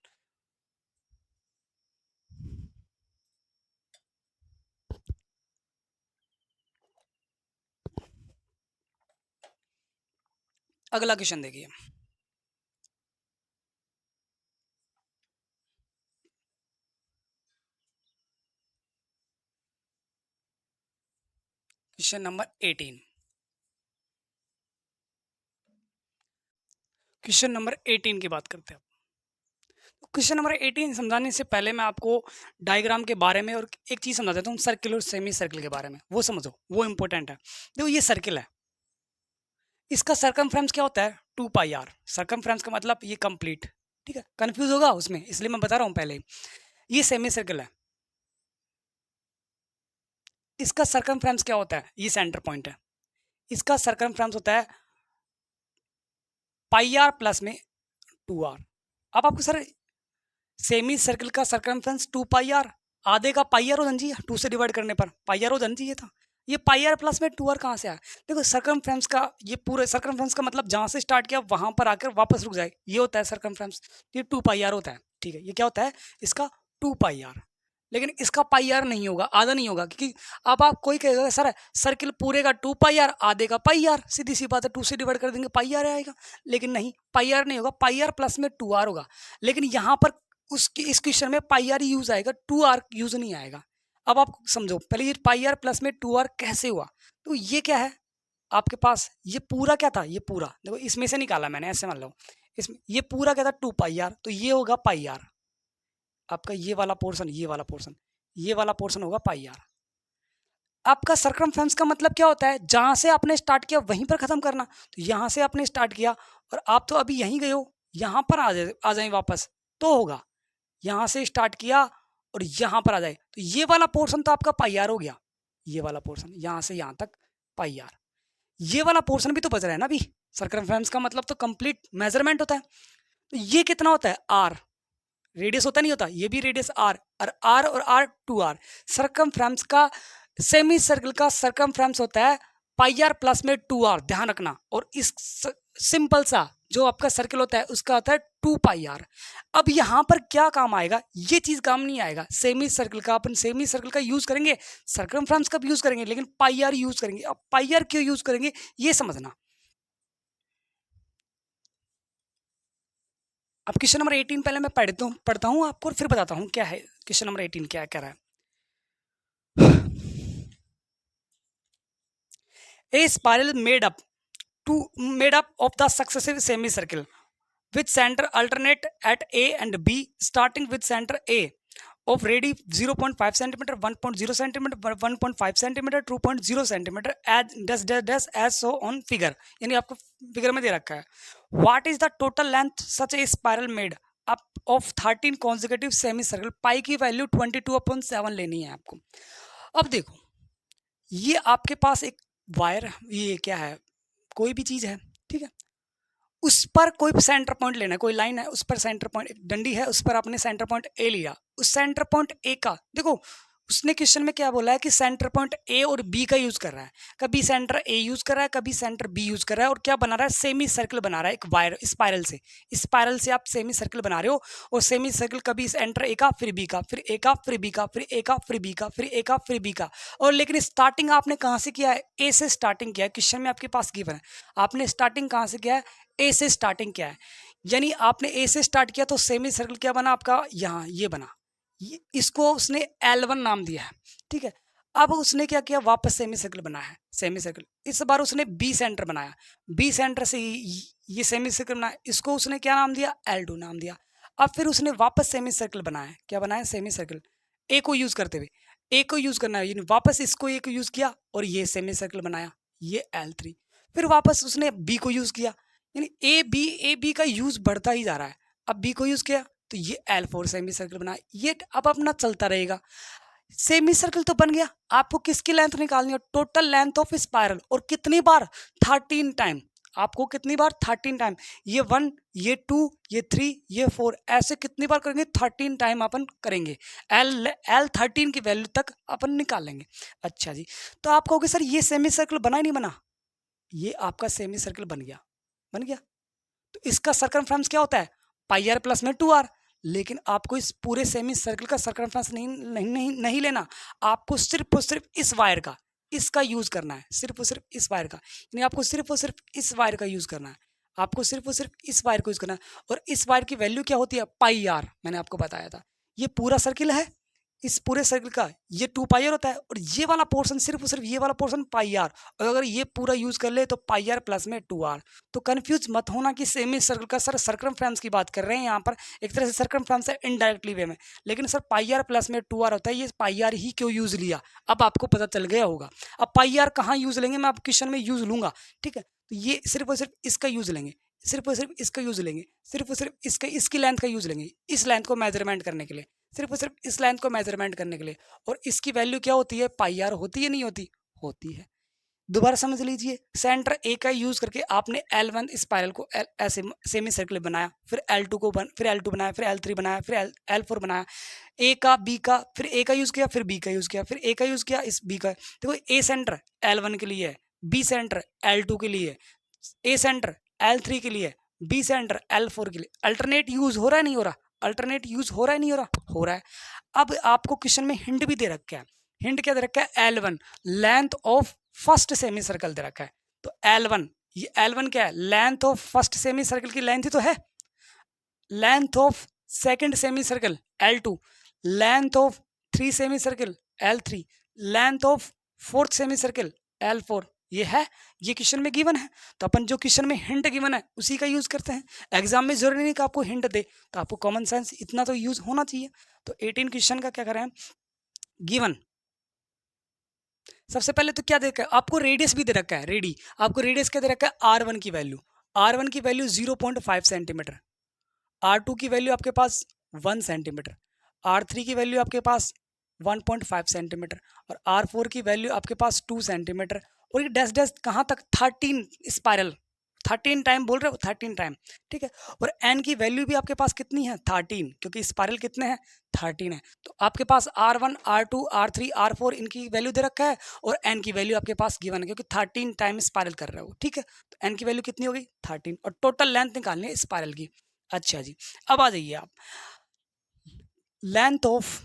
अगला क्वेश्चन देखिए। Question number 18। क्वेश्चन नंबर 18 की बात करते हैं। क्वेश्चन नंबर 18 समझाने से पहले मैं आपको डायग्राम के बारे में और एक चीज समझा देता हूँ, सर्किल और सेमी सर्किल के बारे में। वो समझो, वो इंपॉर्टेंट है। देखो ये सर्किल है, इसका सरकमफ्रेंस क्या होता है? 2 पाई आर। सरकमफ्रेंस का मतलब ये कंप्लीट, ठीक है। कंफ्यूज होगा उसमें, इसलिए मैं बता रहा हूँ पहले ही। ये सेमी सर्किल है, इसका सरकमफ्रेंस क्या होता है? ये सेंटर पॉइंट है। इसका सरकमफ्रेंस होता है पाई आर प्लस में 2 आर। अब आपको सर सेमी सर्किल का सरकमफ्रेंस 2 पाई आर, आधे का पाई आर हो जाना चाहिए, 2 से डिवाइड करने पर पाई आर हो जाना चाहिए था। ये पाई आर प्लस में 2 आर कहाँ से आया? देखो सरकमफ्रेंस का, ये पूरे सरकमफ्रेंस का मतलब जहाँ से स्टार्ट किया वहां पर आकर वापस रुक जाए, ये होता है सरकमफ्रेंस। ये 2 पाई आर होता है, ठीक है। ये क्या होता है? इसका 2 पाई आर। लेकिन इसका पाई आर नहीं होगा, आधा नहीं होगा, क्योंकि अब आप कोई कहेगा सर सर्किल पूरे का 2 पाई आर, आधे का पाई आर, सीधी सी बात है, 2 से डिवाइड कर देंगे पाई आर आएगा। लेकिन नहीं, पाई आर नहीं होगा, पाई आर प्लस में 2 आर होगा। लेकिन यहाँ पर उसकी इस क्वेश्चन में पाई आर यूज आएगा, 2 आर यूज नहीं आएगा। अब आप समझो पहले, ये पाई आर प्लस में 2 आर कैसे हुआ? तो ये क्या है आपके पास? ये पूरा क्या था? ये पूरा देखो, इसमें से निकाला मैंने, ऐसे मान लो। इसमें ये पूरा क्या था? 2 पाई आर, तो ये होगा पाई आर। आपका ये वाला पोर्शन, ये वाला पोर्शन, ये वाला पोर्शन होगा पाई आर। आपका सरकमफ्रेंस का मतलब क्या होता है? जहां से आपने स्टार्ट किया वहीं पर खत्म करना। तो यहां से आपने स्टार्ट किया और आप तो अभी यहीं गए हो, यहां पर आ जाए वापस, तो होगा यहां से स्टार्ट किया और यहां पर आ जाए, तो ये वाला पोर्शन तो आपका पाई आर हो गया। ये वाला पोर्शन यहां से यहां तक पाई आर, ये वाला पोर्शन भी तो बच रहा है ना अभी। सरकमफ्रेंस का मतलब तो कंप्लीट मेजरमेंट होता है। तो ये कितना होता है? आर। रेडियस होता नहीं होता, ये भी रेडियस आर, और आर 2 आर। सरकमफ्रेंस का, सेमी सर्किल का सरकमफ्रेंस होता है पाई आर प्लस में 2 आर, ध्यान रखना। और इस सिंपल सा जो आपका सर्किल होता है उसका होता है 2 पाई आर। अब यहां पर क्या काम आएगा? ये चीज काम नहीं आएगा। सेमी सर्किल का, अपन सेमी सर्किल का यूज करेंगे, सरकमफ्रेंस का भी यूज करेंगे, लेकिन पाई आर यूज करेंगे। अब पाई आर क्यों यूज करेंगे ये समझना। अब क्वेश्चन नंबर 18 पहले मैं पढ़ता हूँ आपको और फिर बताता हूँ क्या है क्वेश्चन नंबर 18 क्या कह रहा है। A spiral made up of the successive semicircle with center alternate at A and B, starting with center A of radius 0.5 centimeter, 1.0 centimeter, 1.5 centimeter, 2.0 centimeter as dash dash dash as so on figure। यानी आपको figure में दे रखा है। What is the total length such a spiral made up of 13 consecutive semicircle? पाई की value 22/7 लेनी है आपको। अब देखो, ये आपके पास एक वायर, ये क्या है? कोई भी चीज है, ठीक है। उस पर कोई सेंटर पॉइंट लेना है, कोई लाइन है, उस पर सेंटर पॉइंट, डंडी है, उस पर आपने सेंटर पॉइंट ए लिया। उस सेंटर पॉइंट ए का देखो, उसने क्वेश्चन में क्या बोला है कि सेंटर पॉइंट ए और बी का यूज कर रहा है। कभी सेंटर ए यूज कर रहा है, कभी सेंटर बी यूज कर रहा है, और क्या बना रहा है? सेमी सर्किल बना रहा है एक वायर स्पाइरल से आप सेमी सर्किल बना रहे हो। और सेमी सर्किल कभी सेंटर ए का, फिर बी का, फिर ए का, फिर बी का, फिर ए का, फिर बी का, फिर ए का, फिर बी का। और लेकिन स्टार्टिंग आपने कहाँ से किया है? ए से स्टार्टिंग किया है। क्वेश्चन में आपके पास गिवन है, आपने स्टार्टिंग कहाँ से किया है? ए से स्टार्टिंग किया है। यानी आपने ए से स्टार्ट किया तो सेमी सर्किल क्या बना आपका? यहाँ ये बना, इसको उसने L1 नाम दिया है, ठीक है। अब उसने क्या किया? वापस सेमी सर्किल बनाया है। सेमी सर्किल इस बार उसने बी सेंटर बनाया, बी सेंटर से ये सेमी सर्किल बनाया, इसको उसने क्या नाम दिया? L2 नाम दिया। अब फिर उसने वापस सेमी सर्किल बनाया, क्या बनाया? Semi circle. ए को यूज करते हुए, ए को यूज करना है, यानी वापस इसको ए को यूज किया और ये सेमी सर्किल बनाया, ये L3। फिर वापस उसने बी को यूज किया, यानी ए बी का यूज बढ़ता ही जा रहा है। अब बी को यूज किया तो ये L4 सेमी सर्कल बना, ये अब अपना चलता रहेगा। सेमी सर्कल तो बन गया, आपको किसकी लेंथ निकालनी है, टोटल लेंथ ऑफ स्पाइरल, और कितनी बार, 13 टाइम। आपको कितनी बार, 13 टाइम। ये 1, ये 2, ये 3, ये 4, ऐसे कितनी बार करेंगे, 13 टाइम अपन करेंगे। L13 की वैल्यू तक अपन निकालेंगे। अच्छा जी, तो आप कहोगे सर ये सेमी सर्कल बना ही नहीं बना, ये आपका सेमी सर्कल बन गया, बन गया। तो इसका सर्कमफ्रेंस क्या होता है, पाई आर प्लस में 2r। लेकिन आपको इस पूरे सेमी सर्कल का सर्कमफ्रेंस नहीं लेना, आपको सिर्फ और सिर्फ इस वायर का, इसका यूज करना है, सिर्फ और सिर्फ इस वायर का, यानी आपको सिर्फ और सिर्फ इस वायर का यूज करना है, आपको सिर्फ और सिर्फ इस वायर को यूज करना है। और इस वायर की वैल्यू क्या होती है, पाई आर, मैंने आपको बताया था। ये पूरा सर्किल है, इस पूरे सर्किल का ये 2 पाई आर होता है, और ये वाला पोर्शन सिर्फ और सिर्फ ये वाला पोर्शन पाई आर, और अगर ये पूरा यूज कर ले तो पाई आर प्लस में 2r। तो कंफ्यूज मत होना कि सेमी सर्कल का सर सर्कमफ्रेंस की बात कर रहे हैं, यहाँ पर एक तरह से सर्कमफ्रेंस है इनडायरेक्टली वे में, लेकिन सर पाई आर प्लस में 2r होता है, ये पाई आर ही क्यों यूज लिया, अब आपको पता चल गया होगा। अब पाई आर कहाँ यूज लेंगे, मैं आप क्वेश्चन में यूज लूंगा, ठीक है। तो ये सिर्फ और सिर्फ इसका यूज लेंगे, सिर्फ और सिर्फ इसका यूज लेंगे, सिर्फ और सिर्फ इसकी लेंथ का यूज लेंगे, इस लेंथ को मेजरमेंट करने के लिए, सिर्फ और सिर्फ इस लेंथ को मेजरमेंट करने के लिए। और इसकी वैल्यू क्या होती है, पाई आर होती है, नहीं होती, होती है। दोबारा समझ लीजिए, सेंटर ए का यूज करके आपने L1 स्पाइरल को ऐसे सेमी सर्कल बनाया, फिर L2 को फिर L2 बनाया, फिर L3 बनाया, फिर L4 बनाया। ए का, बी का, फिर ए का यूज किया, फिर बी का यूज किया, फिर ए का यूज किया, इस बी का। देखो ए सेंटर L1 के लिए है, बी सेंटर L2 के लिए, ए सेंटर L3 के लिए, बी सेंटर L4 के लिए। अल्टरनेट यूज हो रहा है, नहीं हो रहा, अल्टरनेट यूज हो रहा है, नहीं हो रहा, हो रहा है। अब आपको क्वेश्चन में हिंट भी दे रखा है, हिंट क्या दे रखा है, L1 length of first semi circle दे रखा है। तो L1, ये L1 क्या है, length of first semi circle की लेंथ ही तो है। Length of second semi circle L2, length of 3 semi circle L3, length of fourth semi circle L4, ये है, ये क्वेश्चन में गिवन है। तो अपन जो क्वेश्चन में हिंट गिवन है उसी का यूज करते हैं। एग्जाम में जरूरी नहीं कि आपको हिंट दे, तो आपको कॉमन सेंस इतना तो यूज होना चाहिए। तो 18 क्वेश्चन का क्या करें, गिवन सबसे पहले तो क्या दे रखा है, आपको रेडियस भी दे रखा है, आपको रेडियस क्या दे रखा है, R1 की वैल्यू, R1 की वैल्यू 0.5 सेंटीमीटर, R2 की वैल्यू आपके पास 1 सेंटीमीटर, R3 की वैल्यू आपके पास 1.5 सेंटीमीटर, और R4 की वैल्यू आपके पास 2 सेंटीमीटर। और ये डैश डैश कहाँ तक, 13 स्पाइरल, 13 टाइम बोल रहे हो, 13 टाइम, ठीक है। और एन की वैल्यू भी आपके पास कितनी है, 13, क्योंकि स्पाइरल कितने हैं, 13 है। तो आपके पास R1, R2, R3, R4 इनकी वैल्यू दे रखा है, और एन की वैल्यू आपके पास गिवन है, क्योंकि 13 टाइम स्पाइरल कर रहे हो, ठीक है। तो एन की वैल्यू कितनी हो गई, 13, और टोटल लेंथ निकालनी है स्पाइरल की। अच्छा जी, अब आ जाइए आप, length of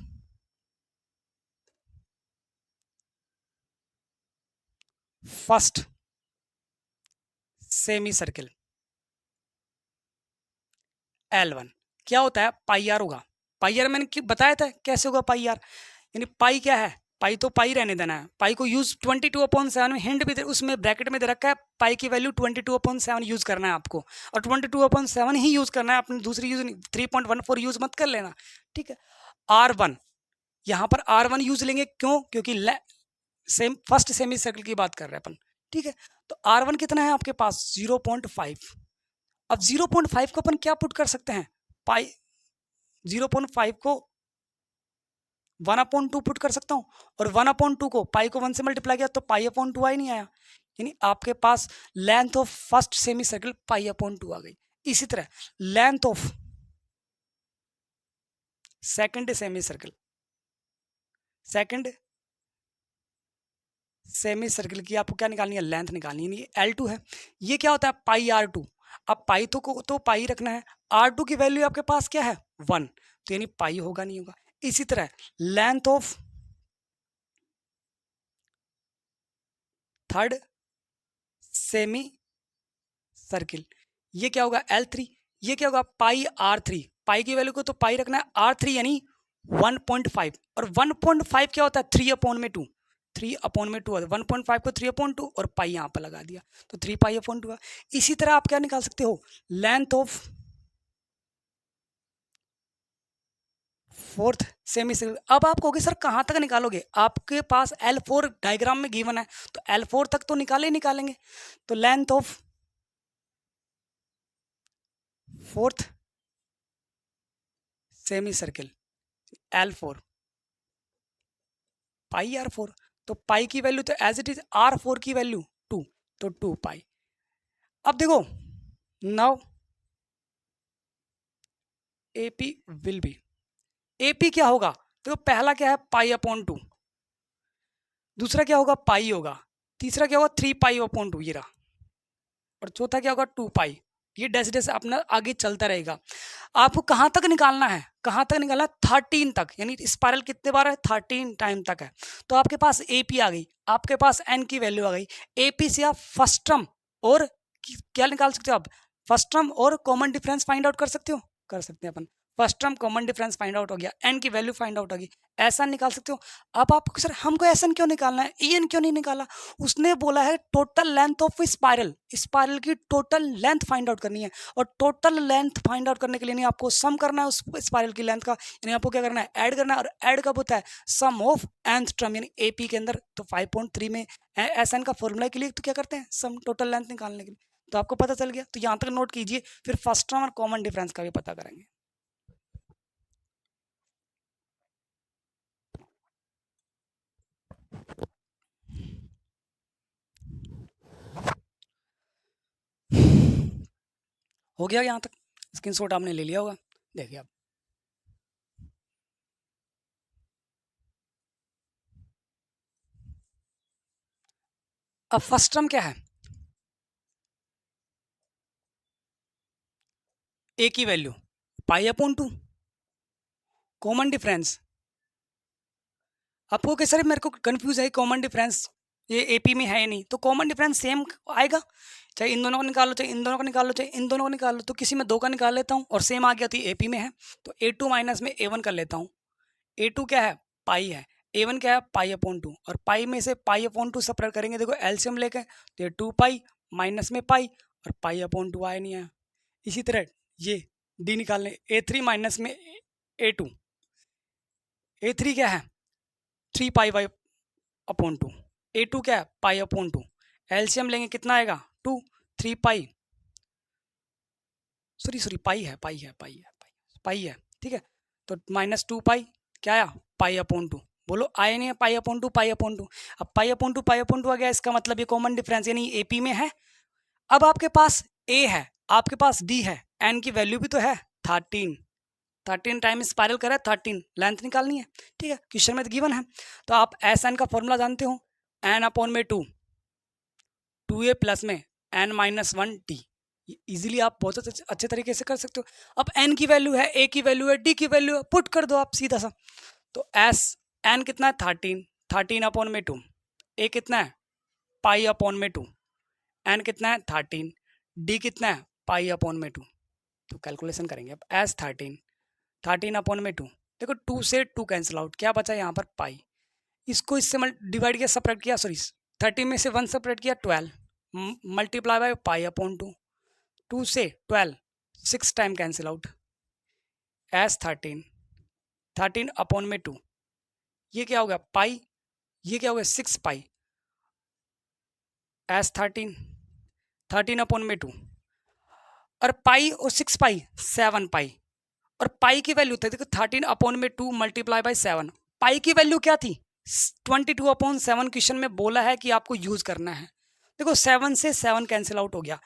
first semi circle L1 क्या होता है, पाई आर होगा। पाई आर मैंने बताया था कैसे होगा पाई आर, यानी पाई क्या है, पाई तो पाई रहने देना है, पाई को यूज 22/7 में, हिंट भी दे, उसमें ब्रैकेट में दे रखा है, पाई की वैल्यू 22/7 यूज करना है आपको, और 22/7 ही यूज करना है, अपनी दूसरी यूज 3.14 यूज मत कर लेना, ठीक है। R1, यहाँ पर R1 यूज लेंगे, क्यों, क्योंकि सेम फर्स्ट सेमी सर्कल की बात कर रहे हैं अपन, ठीक है। तो R1 कितना है आपके पास, 0.5। अब 0.5 को अपन क्या पुट कर सकते हैं, पाई 0.5 को 1/2 पुट कर सकता हूँ, और 1/2 को पाई को 1 से मल्टीप्लाई किया तो पाई/2 आई नहीं आया, यानी आपके पास length of first semi circle पाई/2 आ गई। इसी तरह length of second semi circle, second semi circle की आपको क्या निकालनी है, लेंथ निकालनी है, ये L2 है। ये क्या होता है, पाई/2। अब पाई तो पाई रखना है, R2 की वैल्यू आपके पास क्या है, 1, तो यानी पाई होगा, नहीं होगा। इसी तरह length of third semi circle, ये क्या होगा, L3। ये क्या होगा, पाई/3, पाई की वैल्यू को तो पाई रखना है, R3 यानी 1.5, और 1.5 क्या होता है, 3/2, 3/2, 1.5 को 3/2 और पाई यहाँ पर लगा दिया, तो 3 पाई/2। इसी तरह आप क्या निकाल सकते हो, length of fourth semi circle. अब आप कहोगे सर कहाँ तक निकालोगे, आपके पास L4 डायग्राम में गिवन है, तो L4 तक तो निकालेंगे। तो length of fourth semi circle L4 pi R4, तो पाई की वैल्यू तो एज इट इज R4 की वैल्यू 2, तो 2 पाई। अब देखो now AP will B, AP क्या होगा, देखो पहला क्या है पाई अपॉन 2, दूसरा क्या होगा पाई होगा, तीसरा क्या होगा 3 पाई अपॉन 2 ये रहा, और चौथा क्या होगा 2 पाई। ये डैश डैश अपना आगे चलता रहेगा। आपको कहाँ तक निकालना है, कहाँ तक निकालना है 13 तक, यानी स्पाइरल कितने बार है 13 टाइम तक है। तो आपके पास AP आ गई, आपके पास N की वैल्यू आ गई। AP से आप फर्स्ट टर्म और क्या निकाल सकते हो आप, फर्स्ट टर्म और कॉमन डिफरेंस फाइंड आउट कर सकते हो, कर सकते हैं अपन। First term common difference find out हो गया, N की वैल्यू फाइंड आउट होगी, ऐसा निकाल सकते हो। अब आप सर हमको SN क्यों निकालना है, EN क्यों नहीं निकाला, उसने बोला है total length of spiral, spiral की टोटल लेंथ फाइंड आउट करनी है। और टोटल लेंथ फाइंड आउट करने के लिए नहीं आपको सम करना है उस स्पाइरल की लेंथ का, यानी आपको क्या करना है ऐड करना है। और ऐड कब होता है, सम ऑफ nth टर्म यानी AP के अंदर। तो 5.3 में SN का फॉर्मूला के लिए तो क्या करते हैं सम टोटल लेंथ निकालने के लिए। तो आपको पता चल गया, तो यहाँ तक नोट कीजिए, फिर फर्स्ट टर्म और कॉमन डिफरेंस का भी पता करेंगे। हो गया यहाँ तक, स्क्रीनशॉट आपने ले लिया होगा, देखिए आप। अब फर्स्ट टर्म क्या है, ए की value pi upon 2, common difference आपको कैसे मेरे को कंफ्यूज है, कॉमन डिफरेंस ये AP में है नहीं, तो कॉमन डिफरेंस सेम आएगा, चाहे इन दोनों को निकालो, चाहे इन दोनों को निकालो, चाहे इन दोनों को निकालो, तो किसी में दो का निकाल लेता हूँ और सेम आ गया, तो AP में है, तो A2 माइनस में A1 कर लेता हूँ। A2 क्या है पाई है, A1 क्या है पाई अपॉन 2, और पाई में से पाई अपॉन 2 सेपरेट करेंगे, देखो एलसीएम लेके, तो ये 2 पाई माइनस में पाई और पाई अपॉन 2 आया नहीं आया। इसी तरह ये D निकालने, A3 माइनस में A2, A3 क्या है 3 पाई बाई अपॉन 2, A2 क्या है पाई अपॉन 2, एलसीएम लेंगे कितना आएगा 2, 3 पाई, सॉरी पाई है पाई है, ठीक है, तो माइनस 2 पाई क्या आया पाई अपॉन 2, बोलो आया नहीं है पाई अपॉन 2, पाई अपॉन 2। अब पाई अपॉन 2 आ गया, इसका मतलब ये कॉमन डिफरेंस यानी AP में है। अब आपके पास A है, आपके पास D है, N की वैल्यू भी तो है 13 टाइम स्पाइरल करा है, 13 लेंथ निकालनी है, ठीक है, क्वेश्चन में तो गिवन है। तो आप SN का फॉर्मूला जानते हो, N अपॉन में 2A प्लस में N माइनस 1T, इजीली आप बहुत अच्छे तरीके से कर सकते हो। अब N की वैल्यू है, A की वैल्यू है, D की वैल्यू है, पुट कर दो आप सीधा सा। तो N कितना है 13 अपॉन में 2, A कितना है पाई अपॉन में 2, N कितना है 13, D कितना है पाई अपॉन में 2। तो कैलकुलेशन करेंगे अब थर्टीन अपॉन में 2, देखो 2 से 2 कैंसिल आउट, क्या बचा यहाँ पर पाई, इसको इससे डिवाइड किया सेपरेट किया, सॉरी 30 में से 1 सेपरेट किया 12 मल्टीप्लाई बाय पाई अपॉन 2, 2 से 12 6 time cancel out, S 13 upon में 2, ये क्या हो गया पाई, ये क्या हो गया 6 पाई, एस 13 अपॉन में 2, और पाई और 6 पाई 7 पाई, और पाई की वैल्यू थी देखो 13 अपॉन में 2 मल्टीप्लाई बाय 7, पाई की वैल्यू क्या थी 22 अपॉन 7, क्वेश्चन में बोला है कि आपको यूज करना है। देखो 7 से 7 कैंसिल आउट हो गया,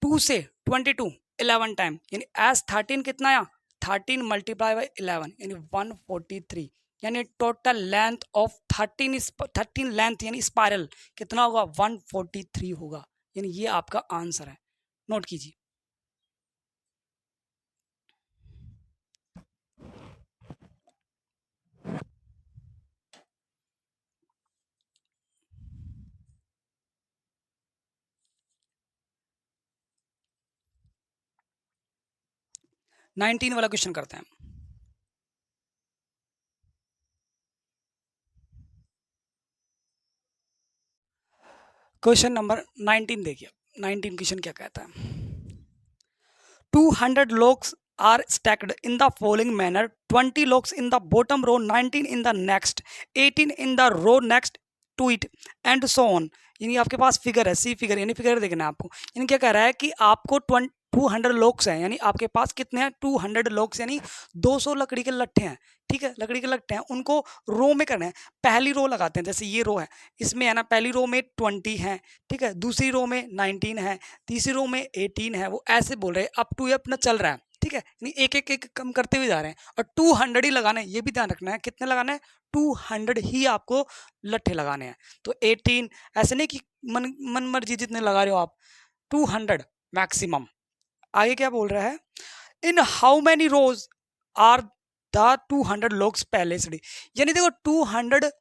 2 से 22 11 टाइम, यानी एस 13 कितना आया 13 मल्टीप्लाई बाई 11 यानी 143, यानी टोटल लेंथ ऑफ 13 लेंथ यानी स्पाइरल कितना होगा 143 होगा, यानी ये आपका आंसर है, नोट कीजिए। नाइनटीन वाला क्वेश्चन करते हैं। क्वेश्चन नंबर 19 देखिए, 19 क्वेश्चन क्या कहता है, 200 logs are stacked in the following manner, 20 logs in the bottom row, 19 in the next, 18 in the row next to it and so on। यानी आपके पास फिगर है, सी फिगर, यानी फिगर देखना है आपको, यानी क्या कह रहा है कि आपको 200 लॉक्स हैं, यानी आपके पास कितने हैं 200 लॉक्स, यानी 200 लकड़ी के लट्ठे हैं। ठीक है, लकड़ी के लट्ठे हैं, उनको रो में करना है। पहली रो लगाते हैं, जैसे ये रो है, इसमें है ना पहली रो में 20 है, ठीक है, दूसरी रो में 19 है, तीसरी रो में 18 है, वो ऐसे बोल रहे हैं अप टू ये अपना चल रहा है। ठीक है, यानी एक एक एक कम करते हुए जा रहे हैं, और 200 ही लगाना है, ये भी ध्यान रखना है कितने लगाना है 200 ही आपको लट्ठे लगाने हैं। तो 18 ऐसे नहीं कि मन मर्जी जितने लगा रहे हो आप, 200 मैक्सिमम। आगे क्या बोल रहा है, in how many rows are the 200 logs placed, यानी देखो 200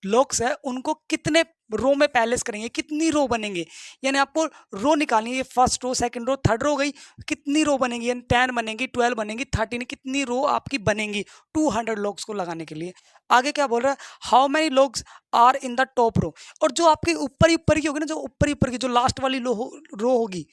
लॉक्स है, उनको कितने रो में पैलेस करेंगे, कितनी रो बनेंगे, यानी आपको रो निकालनी है, first row second row third row गई, कितनी रो बनेंगी, यानी 10 बनेंगी 12 बनेंगी 13, कितनी रो आपकी बनेंगी 200 लॉक्स को लगाने के लिए। आगे क्या बोल रहा है, how many logs are in the top row, और जो आपके ऊपर की होगी ना, जो ऊपर की जो लास्ट वाली रो होगी,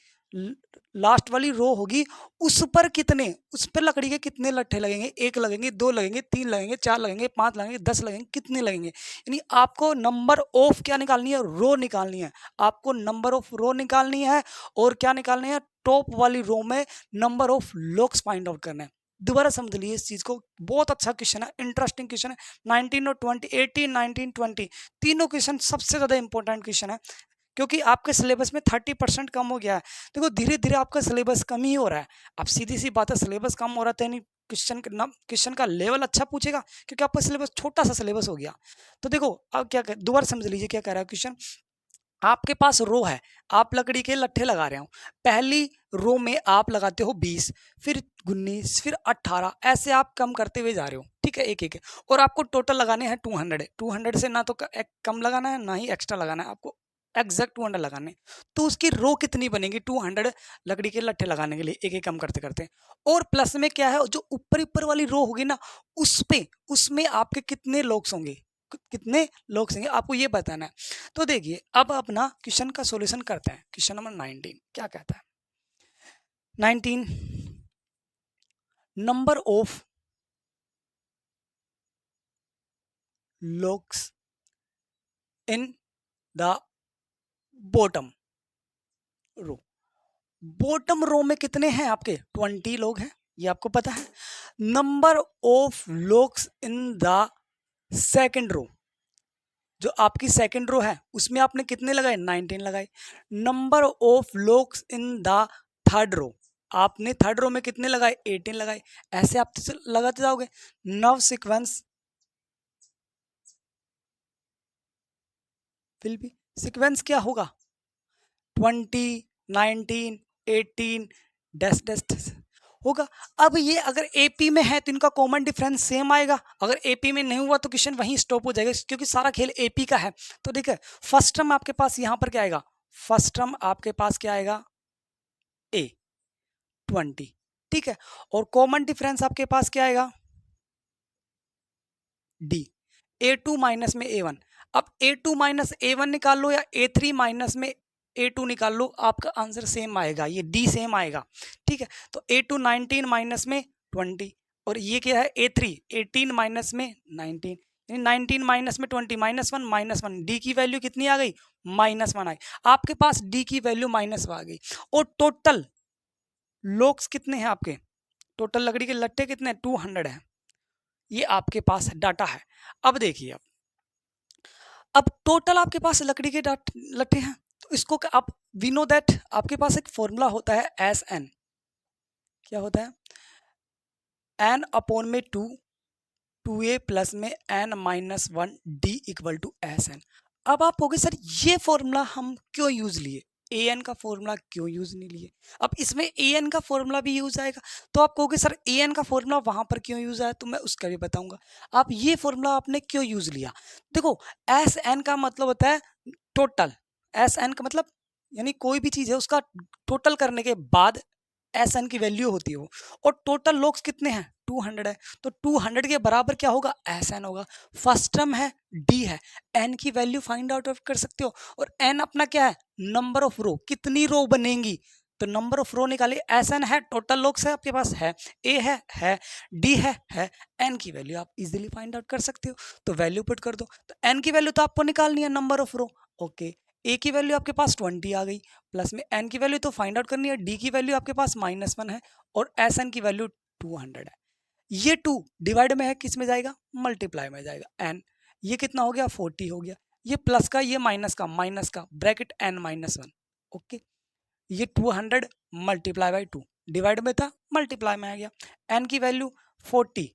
लास्ट वाली रो होगी, उस पर कितने, उस पर लकड़ी के कितने लट्ठे लगेंगे, 1 लगेंगे 2 लगेंगे 3 लगेंगे 4 लगेंगे 5 लगेंगे 10 लगेंगे, कितने लगेंगे, यानी आपको नंबर ऑफ क्या निकालनी है, रो निकालनी है, आपको नंबर ऑफ रो निकालनी है, और क्या निकालनी है, टॉप वाली रो में number of locks find out करना है। दोबारा समझ लीजिए इस चीज को, बहुत अच्छा क्वेश्चन है, इंटरेस्टिंग क्वेश्चन है। 19 और 20, 18 19 20 तीनों क्वेश्चन सबसे ज्यादा इंपॉर्टेंट क्वेश्चन है, क्योंकि आपके सिलेबस में 30% कम हो गया है। देखो धीरे धीरे आपका सिलेबस कम ही हो रहा है, अब सीधी सी बात है, सिलेबस कम हो रहा था, यानी क्वेश्चन का लेवल अच्छा पूछेगा, क्योंकि आपका सिलेबस छोटा सा सिलेबस हो गया। तो देखो अब क्या दोबारा समझ लीजिए क्या कह रहा है क्वेश्चन, आपके पास रो है, आप लकड़ी के लट्ठे लगा रहे हो, पहली रो में आप लगाते हो 20, फिर 19, फिर 18, ऐसे आप कम करते हुए जा रहे हो। ठीक है, एक एक, और आपको टोटल लगाने हैं 200 से ना तो कम लगाना है ना ही एक्स्ट्रा लगाना है, आपको एग्जैक्ट 200 लगाने। तो उसकी रो कितनी बनेगी 200 लकड़ी के लट्ठे लगाने के लिए, एक एक कम करते करते। और प्लस में क्या है, जो ऊपर वाली रो होगी ना, उसमें आपके कितने लॉक्स होंगे, कितने लॉक्स होंगे आपको ये बताना है। तो देखिए अब अपना क्वेश्चन का सॉल्यूशन करते हैं। क्वेश्चन नंबर 19 क्या कहता है, 19 number of logs in the bottom row, bottom row में कितने हैं आपके 20 लोग हैं, ये आपको पता है। Number of logs in the second row, जो आपकी सेकंड रो है उसमें आपने कितने लगाए 19 लगाए। Number of logs in the third row, आपने थर्ड रो में कितने लगाए 18 लगाए, ऐसे आप लगाते जाओगे। नव सीक्वेंस विल बी, सीक्वेंस क्या होगा 20 19 18 डैश डैश डैश होगा। अब ये अगर एपी में है तो इनका कॉमन डिफरेंस सेम आएगा, अगर एपी में नहीं हुआ तो क्वेश्चन वहीं स्टॉप हो जाएगा, क्योंकि सारा खेल एपी का है। तो देखिए फर्स्ट टर्म आपके पास यहाँ पर क्या आएगा, फर्स्ट टर्म आपके पास क्या आएगा ए 20, ठीक है, और कॉमन डिफरेंस आपके पास क्या आएगा डी, A2 माइनस में A1। अब A2 माइनस A1 निकाल लो या A3 माइनस में A2 निकाल लो, आपका आंसर सेम आएगा, ये D सेम आएगा। ठीक है, तो A2 19 माइनस में 20, और ये क्या है A3 18 माइनस में 19, यानी 19 माइनस में 20 -1 D की वैल्यू कितनी आ गई -1 आई, आपके पास D की वैल्यू -1 आ गई। और टोटल लॉक्स कितने हैं आपके, टोटल लकड़ी के लट्ठे कितने 200 है, ये आपके पास डाटा है। अब देखिए अब टोटल आपके पास लकड़ी के लट्ठे हैं, तो इसको आप वी नो दैट आपके पास एक फॉर्मूला होता है एस एन, क्या होता है एन अपॉन में 2a प्लस में n-1 d equal to S N. अब आप कहोगे सर ये फॉर्मूला हम क्यों यूज लिए, ए एन का फॉर्मूला क्यों यूज नहीं लिए। अब इसमें ए एन का फॉर्मूला भी यूज आएगा, तो आप कहोगे सर ए एन का फॉर्मूला वहां पर क्यों यूज आया, तो मैं उसका भी बताऊंगा। आप ये फॉर्मूला आपने क्यों यूज लिया, देखो एस एन का मतलब होता है टोटल, एस एन का मतलब यानी कोई भी चीज है उसका टोटल करने के बाद एस एन की वैल्यू होती है वो, और टोटल लॉक्स कितने हैं 200 है, तो 200 के बराबर क्या होगा एस एन होगा। फर्स्ट टर्म है डी है, एन की वैल्यू फाइंड आउट कर सकते हो, और एन अपना क्या है नंबर ऑफ रो, कितनी रो बनेंगी, तो नंबर ऑफ रो निकालिए, एस एन है टोटल लॉक्स है आपके पास ए है डी है, एन की वैल्यू आप इजीली फाइंड आउट कर सकते हो, तो वैल्यू पुट कर दो। तो एन की वैल्यू तो आपको निकालनी है नंबर ऑफ रो, ओके ए की वैल्यू आपके पास 20 आ गई, प्लस में एन की वैल्यू तो फाइंड आउट करनी है, डी की वैल्यू आपके पास -1 है और एस एन की वैल्यू 200 है। ये 2 डिवाइड में है, किस में जाएगा, मल्टीप्लाई में जाएगा, एन। ये कितना हो गया, 40 हो गया। ये प्लस का, ये माइनस का ब्रैकेट एन -1, ओके। ये 200 मल्टीप्लाई बाई 2, डिवाइड में था मल्टीप्लाई में आ गया। एन की वैल्यू 40,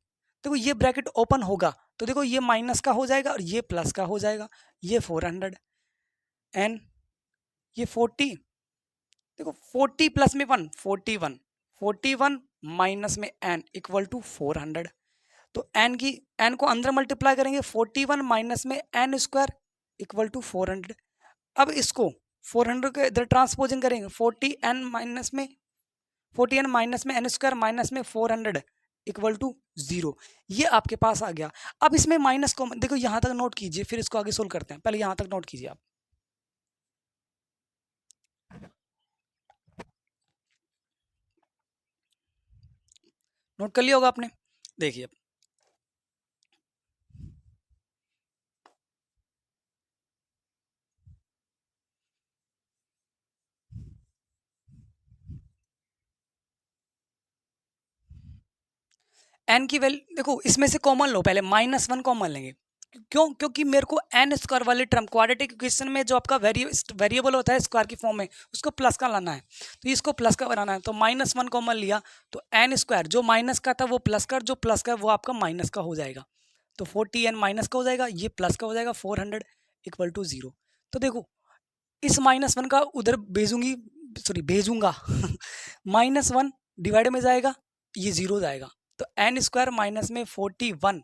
देखो ये ब्रैकेट ओपन होगा तो देखो ये माइनस का हो जाएगा और ये प्लस का हो जाएगा, ये 400 एन, ये 40, देखो 40 प्लस में 1 41, 41 माइनस में एन इक्वल टू 400। तो एन को अंदर मल्टीप्लाई करेंगे, 41 माइनस में एन स्क्वायर इक्वल टू 400। अब इसको 400 के इधर ट्रांसपोजिंग करेंगे, 40 एन माइनस में एन स्क्वायर माइनस में 400 इक्वल टू 0। ये आपके पास आ गया। अब इसमें माइनस को देखो यहाँ तक नोट कीजिए, फिर इसको आगे सोल्व करते हैं। पहले यहाँ तक नोट कीजिए आप, नोट कर लिया होगा आपने। देखिए एन की वैल्यू देखो, इसमें से कॉमन लो, पहले -1 कॉमन लेंगे। क्यों? क्योंकि मेरे को एन स्क्वायर वाले टर्म क्वाड्रेटिक इक्वेशन में जो आपका वेरिएबल होता है स्क्वायर की फॉर्म में, उसको प्लस का लाना है, तो इसको प्लस का बनाना है। तो -1 कॉमन लिया तो एन स्क्वायर जो माइनस का था वो प्लस का, जो प्लस का वो आपका माइनस का हो जाएगा। तो 40 एन माइनस का हो जाएगा, ये प्लस का हो जाएगा, 400 इक्वल टू 0। तो देखो इस -1 का उधर भेजूंगी, सॉरी भेजूंगा -1 डिवाइड में जाएगा, ये 0 जाएगा। तो एन स्क्वायर माइनस में 41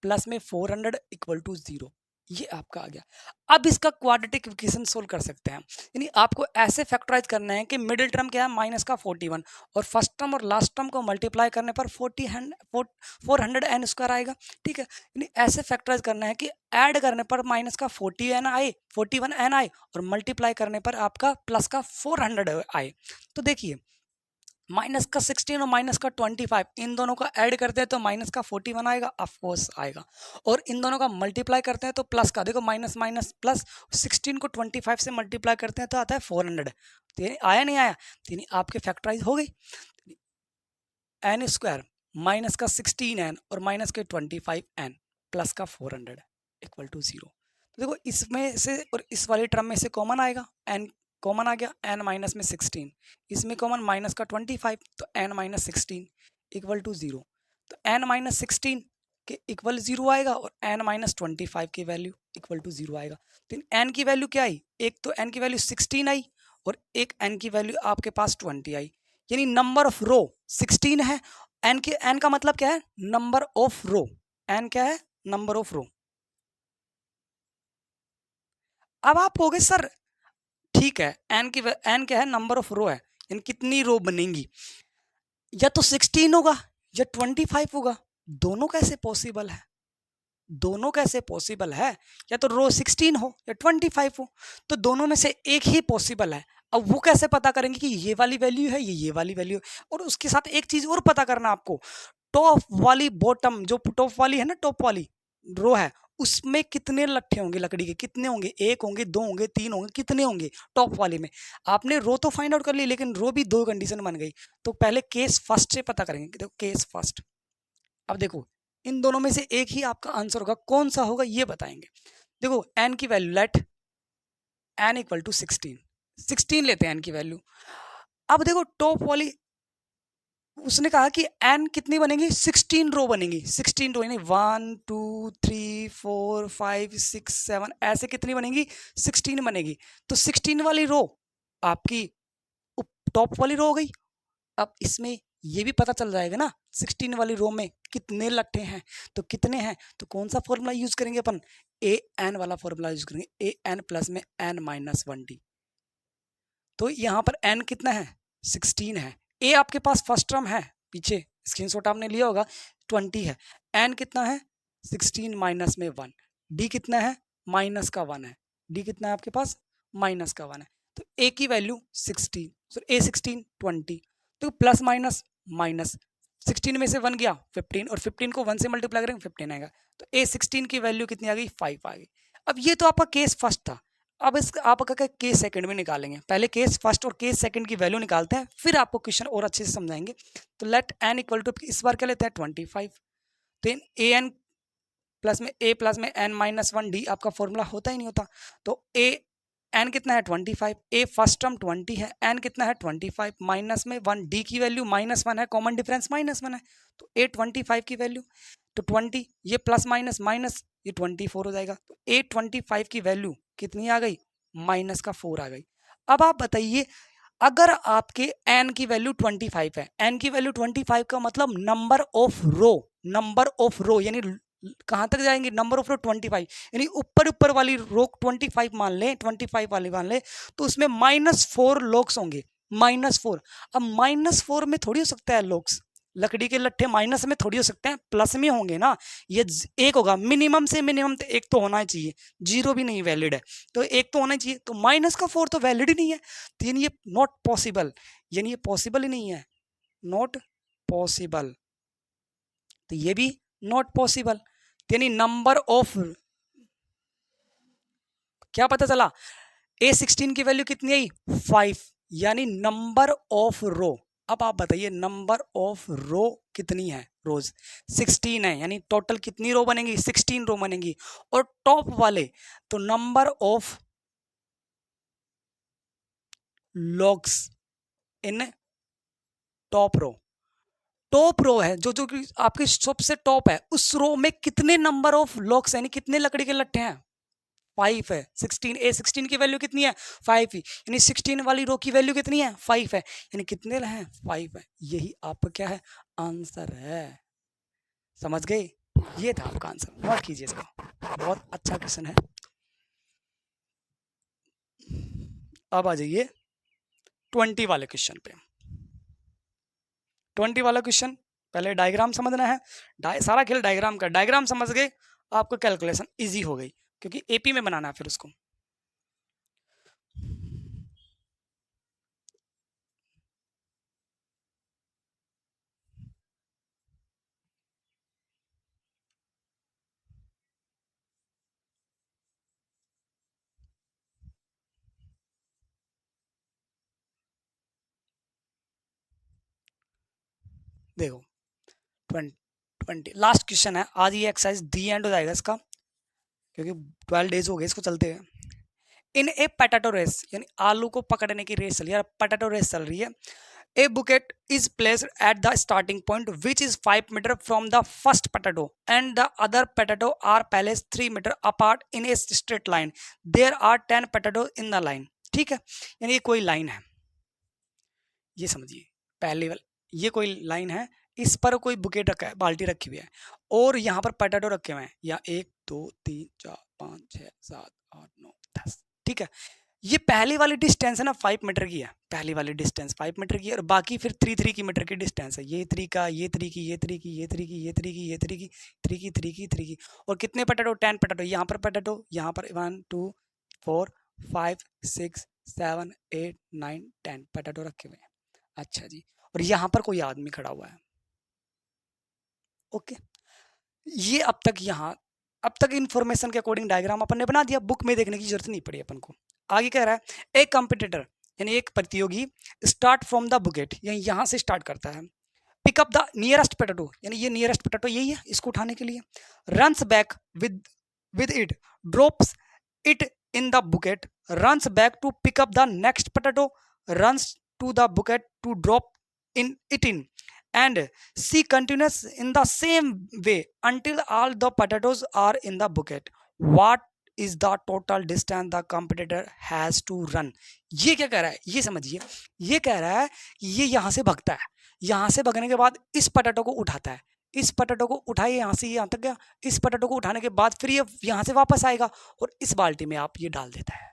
प्लस में 400 इक्वल टू 0, ये आपका आ गया। अब इसका क्वाड्रेटिक इक्वेशन सोल्व कर सकते हैं, यानी आपको ऐसे फैक्टराइज करना है कि मिडिल टर्म क्या है, माइनस का 41 और फर्स्ट टर्म और लास्ट टर्म को मल्टीप्लाई करने पर 400 एन स्क्वायर आएगा, ठीक है। यानी ऐसे फैक्टराइज करना है कि ऐड करने पर माइनस का 40 एन आए, 41 एन आए और मल्टीप्लाई करने पर आपका प्लस का 400 आए। तो देखिए माइनस का 16 और माइनस का 25 इन दोनों का ऐड करते हैं तो माइनस का 41 आएगा, ऑफ कोर्स आएगा। और इन दोनों का मल्टीप्लाई करते हैं तो प्लस का, देखो माइनस माइनस प्लस, 16 को 25 से मल्टीप्लाई करते हैं तो आता है 400। तो ये आया नहीं आया, तो आपके फैक्टराइज हो गई। एन स्क्वायर माइनस का 16 एन और माइनस के 25 एन प्लस का 400 इक्वल टू 0। तो देखो इसमें से और इस वाले टर्म में से कॉमन आएगा, एन कॉमन आ गया, एन माइनस में 16, इसमें कॉमन माइनस का 25 तो एन माइनस 16 इक्वल टू 0। तो एन माइनस 16 के इक्वल 0 आएगा और एन माइनस 25 की वैल्यू इक्वल टू 0 आएगा। तो एन की वैल्यू क्या आई, एक तो एन की वैल्यू 16 आई और एक एन की वैल्यू आपके पास 20 आई, यानी नंबर ऑफ रो 16 है। एन का मतलब क्या है, नंबर ऑफ रो, एन क्या है, नंबर ऑफ रो। अब आप कहोगे सर ठीक है, एन क्या है, नंबर ऑफ रो है, यानी कितनी रो बनेंगी, या तो 16 होगा या 25 होगा, दोनों कैसे पॉसिबल है, दोनों कैसे पॉसिबल है, या तो रो 16 हो या 25 हो, तो दोनों में से एक ही पॉसिबल है। अब वो कैसे पता करेंगे कि ये वाली वैल्यू है, ये वाली वैल्यू है। और उसके साथ एक चीज और पता करना आपको, टॉप वाली बॉटम, जो टॉप वाली है ना, टॉप वाली रो है, उसमें कितने लट्ठे होंगे लकड़ी के, कितने होंगे, एक होंगे, दो होंगे, तीन होंगे, कितने होंगे टॉप वाले में। आपने रो तो फाइंड आउट कर ली, लेकिन रो भी दो कंडीशन बन गई। तो पहले केस फर्स्ट से पता करेंगे, देखो केस फर्स्ट। अब देखो इन दोनों में से एक ही आपका आंसर होगा, कौन सा होगा ये बताएंगे। देखो एन की वैल्यू, लेट एन इक्वल टू 16 लेते हैं एन की वैल्यू। अब देखो टॉप वाली, उसने कहा कि एन कितनी बनेगी, 16 रो बनेगी, 16 रो यानी 1 2 3 4 5 6 7 ऐसे कितनी बनेगी, 16 बनेगी। तो 16 वाली रो आपकी टॉप वाली रो हो गई। अब इसमें ये भी पता चल जाएगा ना 16 वाली रो में कितने लट्ठे हैं, तो कितने हैं, तो कौन सा फॉर्मूला यूज करेंगे अपन, ए एन वाला फॉर्मूला यूज करेंगे, ए एन प्लस में एन माइनस 1 डी। तो यहाँ पर एन कितना है, 16 है। ए आपके पास फर्स्ट टर्म है, पीछे स्क्रीनशॉट आपने लिया होगा, 20 है। एन कितना है, 16 माइनस में 1। डी कितना है, माइनस का 1 है। डी कितना है आपके पास, माइनस का 1 है। तो ए की वैल्यू 16, सो ए 16 20, तो प्लस माइनस माइनस, 16 में से 1 गया 15 और 15 को 1 से मल्टीप्लाई करेंगे 15 आएगा। तो ए 16 की वैल्यू कितनी आ गई, 5 आ गई। अब ये तो आपका केस फर्स्ट था। अब इस आपका केस सेकंड में निकालेंगे, पहले केस फर्स्ट और केस सेकंड की वैल्यू निकालते हैं, फिर आपको क्वेश्चन और अच्छे से समझाएंगे। तो लेट n इक्वल टू, इस बार क्या लेते हैं 25, तो ए एन प्लस में n माइनस वन डी आपका फॉर्मूला होता ही नहीं होता। तो ए एन कितना है 25, ए फर्स्ट टर्म 20 है, एन कितना है 25 माइनस में वन, डी की वैल्यू -1 है, कॉमन डिफरेंस -1 है, तो ए 25 की वैल्यू, तो 20 ये प्लस माइनस माइनस ये 24 हो जाएगा। तो ए 25 की वैल्यू कितनी आ गई, -4 आ गई। अब आप बताइए अगर आपके एन की वैल्यू 25 है, एन की वैल्यू 25 का मतलब नंबर ऑफ रो यानी कहां तक जाएंगे, नंबर ऑफ रो 25, यानी ऊपर वाली रो 25 मान ले, 25 वाली मान ले, तो उसमें -4 लॉक्स होंगे, -4। अब -4 में थोड़ी हो सकता है लॉक्स, लकड़ी के लट्ठे माइनस में थोड़ी हो सकते हैं, प्लस में होंगे ना। ये एक होगा, मिनिमम से मिनिमम तो एक तो होना ही चाहिए, जीरो भी नहीं वैलिड है, तो एक तो होना चाहिए, तो -4 तो वैलिड ही नहीं है, तो यानी ये नॉट पॉसिबल, यानी ये पॉसिबल ही नहीं है, नॉट पॉसिबल, तो ये भी नॉट पॉसिबल, यानी नंबर ऑफ, क्या पता चला A16 की वैल्यू कितनी आई 5, यानी नंबर ऑफ रो। अब आप बताइए नंबर ऑफ रो कितनी है, रोज 16 है, यानी टोटल कितनी रो बनेंगी 16 रो बनेंगी। और टॉप वाले तो number of logs in top row, top row है जो जो कि आपकी सबसे टॉप है, उस रो में कितने नंबर ऑफ लॉक्स यानी कितने लकड़ी के लट्ठे हैं 5 है। 16 A16 की वैल्यू कितनी है 5 ही, यानी 16 वाली रो की वैल्यू कितनी है 5 है, यानी कितने हैं 5 है। यही आपका क्या है आंसर है, समझ गए, ये था आपका आंसर, नोट कीजिए इसको, बहुत अच्छा क्वेश्चन है। अब आ जाइए 20 वाले क्वेश्चन पे। 20 वाला क्वेश्चन पहले डायग्राम समझना है, सारा खेल डायग्राम का, डायग्राम समझ गए आपको कैलकुलेशन इजी हो गई, क्योंकि एपी में बनाना है फिर उसको। देखो 20 लास्ट क्वेश्चन है आज, ये एक्सरसाइज दी एंड हो जाएगा इसका, क्योंकि 12 डेज हो गए इसको चलते हुए। इन ए पोटैटो रेस, यानी आलू को पकड़ने की रेस चल रही है, पोटैटो रेस चल रही है। A bucket is placed at the starting point which is 5 metre from the first potato and the other potato are placed 3 metres apart in a straight line, there are 10 potato in the line. ठीक है, यानी ये कोई line है, ये समझिए पहले वाला, ये कोई लाइन है, इस पर कोई बुकेट रखा है, बाल्टी रखी हुई है, और यहाँ पर पोटैटो रखे हुए हैं, या 1 2 3 4 5 6 7 8 9 10। ठीक है, ये पहली वाली डिस्टेंस है ना 5 मीटर की है, पहली वाली डिस्टेंस 5 मीटर की है, और बाकी फिर 3 की मीटर की डिस्टेंस है, ये 3 का, ये 3 की, ये 3 की, ये 3 की, ये 3 की, ये 3 की, 3 की, 3 की, 3 की, और कितने पोटैटो 10 पोटैटो, यहाँ पर पोटैटो, यहाँ पर 1 2 4 5 6 7 8 9 10 पोटैटो रखे हुए हैं। अच्छा जी, और यहाँ पर कोई आदमी खड़ा हुआ है। ओके, ये अब तक इंफॉर्मेशन के अकॉर्डिंग डायग्राम अपन ने बना दिया, बुक में देखने की जरूरत नहीं पड़ी अपन को। आगे कह रहा है एक कंपटीटर यानी एक प्रतियोगी स्टार्ट फ्रॉम द बुकेट, यानी यहाँ से स्टार्ट करता है, पिकअप द नियरेस्ट पोटैटो, यानी ये नियरेस्ट पोटैटो यही है, इसको उठाने के लिए, runs back with it, drops it in the bucket, runs back to pick up the next potato, runs to the bucket to drop it in, and she continues in the same way until all the potatoes are in the bucket. What is the total distance the competitor has to run? ये क्या कह रहा है, ये समझिए, ये कह रहा है ये यहाँ से भगता है, यहाँ से भगने के बाद इस पोटैटो को उठाता है, इस पोटैटो को उठाइए यहाँ से यहाँ तक गया, इस पोटैटो को उठाने के बाद फिर ये यहाँ से वापस आएगा और इस बाल्टी में आप ये डाल देता है,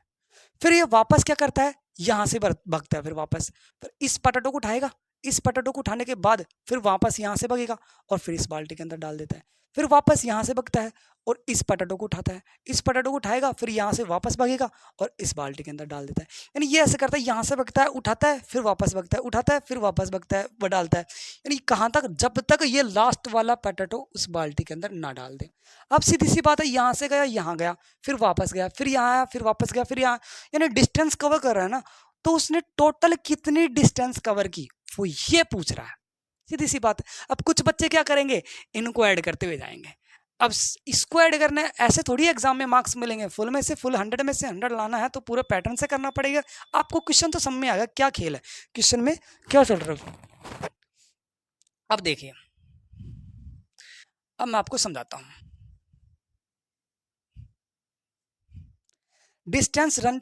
फिर ये वापस क्या करता है यहाँ से भगता है, फिर वापस फिर इस पोटैटो को उठाएगा, इस पोटैटो को उठाने के बाद फिर वापस यहाँ से भागेगा और फिर इस बाल्टी के अंदर डाल देता है, फिर वापस यहाँ से भागता है और इस पोटैटो को उठाता है, इस पोटैटो को उठाएगा फिर यहाँ से वापस भागेगा और इस बाल्टी के अंदर डाल देता है। यानी ये ऐसे करता है, यहाँ से भागता है, उठाता है, फिर वापस भागता है, उठाता है, फिर वापस भागता है, वो डालता है। यानी कहाँ तक, जब तक ये लास्ट वाला पोटैटो उस बाल्टी के अंदर ना डाल दे। अब सीधी सी बात है, यहाँ से गया, यहाँ गया, फिर वापस गया, फिर यहाँ आया, फिर वापस गया, फिर यहाँ, यानी डिस्टेंस कवर कर रहा है ना। तो उसने टोटल कितनी डिस्टेंस कवर की वो ये पूछ रहा है, सीधी सी बात है। अब कुछ बच्चे क्या करेंगे, इनको ऐड करते हुए जाएंगे। अब इसको ऐड करना है, ऐसे थोड़ी एग्जाम में मार्क्स मिलेंगे, फुल में से फुल 100 में से 100 लाना है तो पूरे पैटर्न से करना पड़ेगा। आपको क्वेश्चन तो समझ में आ गया क्या खेल है, क्वेश्चन में क्या चल रहा है। अब देखिए, अब मैं आपको समझाता हूं। Distance run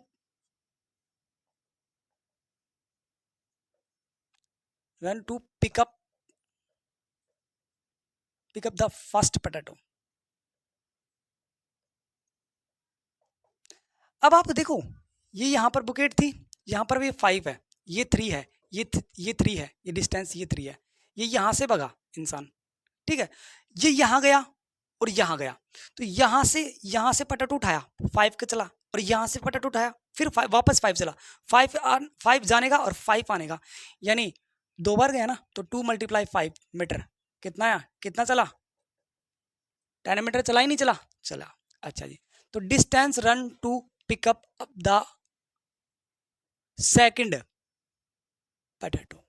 to pick up the first potato. अब आप देखो, ये यहाँ पर बुकेट थी, यहाँ पर भी 5 है, ये 3 है, ये 3 है, ये डिस्टेंस ये 3 है, ये यहाँ से भगा इंसान, ठीक है, ये यहाँ गया और यहाँ गया, तो यहाँ से पोटैटो उठाया 5 का चला और यहाँ से पोटैटो उठाया फिर वापस 5 चला, 5 जाने का और 5 आने का, यानी 2 बार गया ना, तो 2 × 5 मीटर कितना आया, कितना चला, 10 मीटर चला ही नहीं चला, चला। अच्छा जी, तो distance run to pick up the second potato,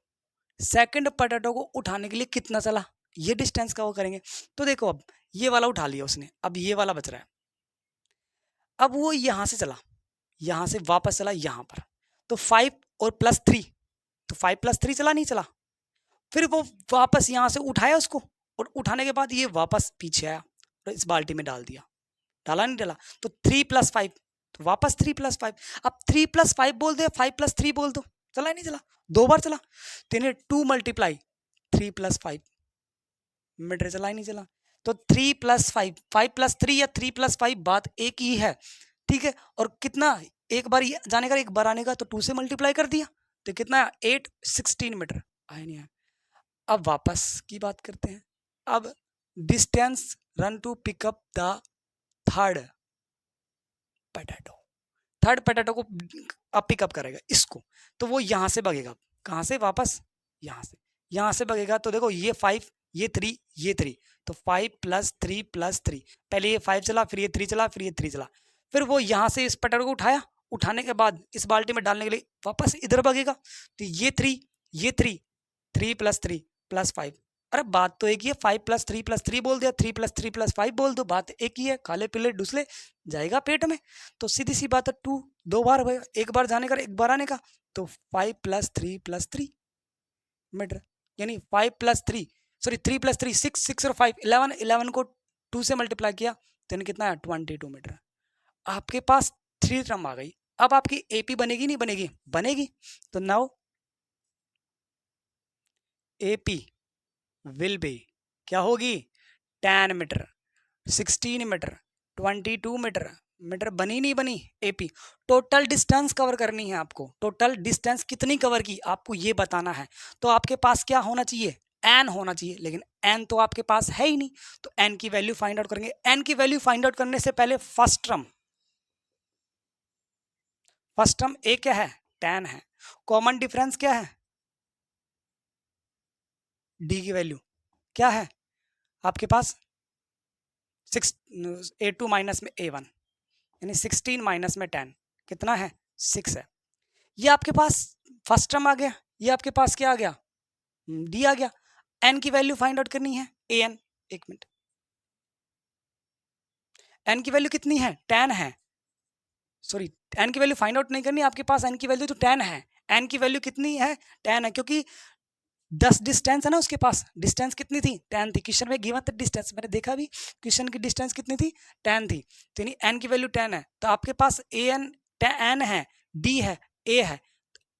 second potato को उठाने के लिए कितना चला, ये डिस्टेंस कवर करेंगे। तो देखो, अब ये वाला उठा लिया उसने, अब ये वाला बच रहा है, अब वो यहाँ से चला, यहाँ से वापस चला यहाँ पर, तो 5 और +3, तो 5 + 3 चला नहीं चला, फिर वो वापस यहाँ से उठाया उसको और उठाने के बाद ये वापस पीछे आया और इस बाल्टी में डाल दिया, डाला नहीं डाला, तो 3 + 5, तो वापस 3 + 5, अब 3 + 5 बोल दो, 5 + 3 बोल दो, चला नहीं चला, 2 बार चला, तो 2 × 3 + 5 मीटर चला ही नहीं चला, तो 3 + 5, 5 + 3 या 3 + 5 बात एक ही है, ठीक है। और कितना, एक बार जाने का एक बार आने का, तो 2 से मल्टीप्लाई कर दिया, तो कितना 8 16 मीटर आया नहीं आया। अब वापस की बात करते हैं, अब distance run to pick up the third potato को अब पिकअप करेगा इसको, तो वो यहाँ से भागेगा, कहाँ से, वापस यहाँ से भागेगा, तो देखो ये 5 ये 3 ये 3, तो 5 + 3 + 3, पहले ये 5 चला, फिर ये 3 चला, फिर ये 3 चला, फिर वो यहाँ से इस पोटैटो को उठाया, उठाने के बाद इस बाल्टी में डालने के लिए वापस इधर भागेगा, तो ये 3 ये 3 3 + 3 + 5, अरे बात तो एक ही है, 5 + 3 + 3 बोल दिया, 3 + 3 + 5 बोल दो, बात एक ही है, काले पीले डुसले जाएगा पेट में। तो सीधी सी बात है, 2 2 बार भाई, एक बार जाने का एक बार आने का, तो 5 + 3 + 3 मीटर, यानी 5 + 3 सॉरी 3 + 3 6 6 और 5 11 11 को 2 से मल्टीप्लाई किया तो यानी कितना है 22 मीटर। आपके पास 3 टर्म आ गई। अब आपकी एपी बनेगी नहीं बनेगी, बनेगी। तो नाउ एपी विल बी क्या होगी 10 मीटर 16 मीटर 22 मीटर। मीटर बनी नहीं बनी एपी। टोटल डिस्टेंस कवर करनी है आपको। टोटल डिस्टेंस कितनी कवर की आपको ये बताना है। तो आपके पास क्या होना चाहिए एन होना चाहिए, लेकिन एन तो आपके पास है ही नहीं। तो एन की वैल्यू फाइंड आउट करेंगे। एन की वैल्यू फाइंड आउट करने से पहले फर्स्ट टर्म ए क्या है 10 है। कॉमन डिफरेंस क्या है डी की वैल्यू क्या है आपके पास 6 A2 माइनस में A1 यानी 16 माइनस में 10 कितना है 6 है। ये आपके पास फर्स्ट टर्म आ गया। ये आपके पास क्या आ गया डी आ गया। एन की वैल्यू फाइंड आउट करनी है एन। एक मिनट, एन की वैल्यू कितनी है 10 है। सॉरी एन की वैल्यू फाइंड आउट नहीं करनी आपके पास। एन की वैल्यू तो 10 है। एन की वैल्यू कितनी है 10 है क्योंकि 10 डिस्टेंस है ना उसके पास। डिस्टेंस कितनी थी 10 थी। क्वेश्चन में गिवन था डिस्टेंस, मैंने देखा भी क्वेश्चन की डिस्टेंस कितनी थी 10 थी। तो यानी एन की वैल्यू 10 है। तो आपके पास एन एन है डी है ए है।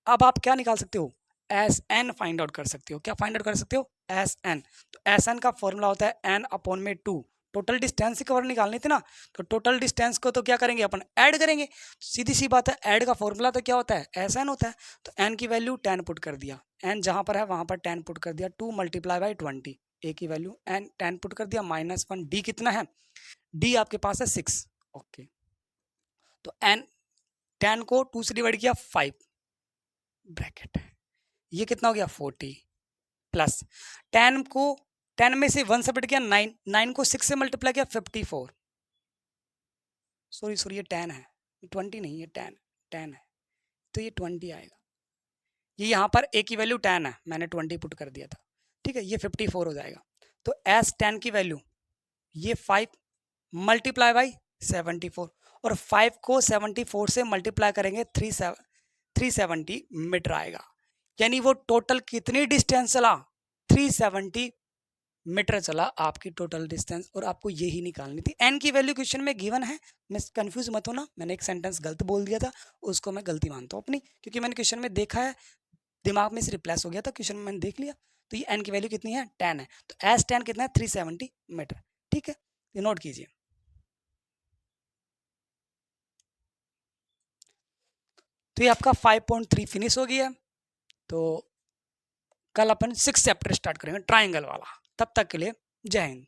अब आप क्या निकाल सकते हो एस एन फाइंड आउट कर सकते हो। क्या फाइंड आउट कर सकते हो एस एन। तो एस एन का फॉर्मूला होता है एन अपॉन में 2 टोटल डिस्टेंस ही कवर निकालनी थी ना, तो टोटल डिस्टेंस को तो क्या करेंगे अपन, ऐड करेंगे। सीधी सी बात है, ऐड का फॉर्मूला तो क्या होता है, एस एन होता है। तो एन की वैल्यू 10 पुट कर दिया, एन जहां पर है वहां पर 10 पुट कर दिया, 2 मल्टीप्लाई बाई 20, ए की वैल्यू एन 10 पुट कर दिया, -1, डी कितना है, डी आपके पास है 6। ओके, तो एन 10 को 2 से डिवाइड किया 5 ब्रैकेट, ये कितना हो गया 40, प्लस 10 को 10 में से 1 सेपरेट किया 9, 9 को 6 से मल्टीप्लाई किया 54, सॉरी ये 10 है, 20 नहीं, ये 10 है, तो ये 20 आएगा। ये यहाँ पर ए की वैल्यू 10 है, मैंने 20 पुट कर दिया था, ठीक है, ये 54 हो जाएगा। तो एस 10 की वैल्यू ये 5 मल्टीप्लाई बाई 74, और 5 को 74 से मल्टीप्लाई करेंगे 370 मीटर आएगा। यानी वो टोटल कितनी डिस्टेंस चला, 370 मीटर चला आपकी टोटल डिस्टेंस, और आपको यही निकालनी थी। एन की वैल्यू क्वेश्चन में गिवन है, मैं कंफ्यूज मत होना, मैंने एक सेंटेंस गलत बोल दिया था, उसको मैं गलती मानता हूँ अपनी, क्योंकि मैंने क्वेश्चन में देखा है, दिमाग में से रिप्लेस हो गया था, क्वेश्चन में मैंने देख लिया। तो ये एन की वैल्यू कितनी है, 10 है, तो एस 10 कितना है, 370 मीटर, ठीक है, ये नोट कीजिए। तो ये आपका 5.3 फिनिश हो गया। तो कल अपन 6 चैप्टर स्टार्ट करेंगे ट्राइंगल वाला, तब तक के लिए जय हिंद।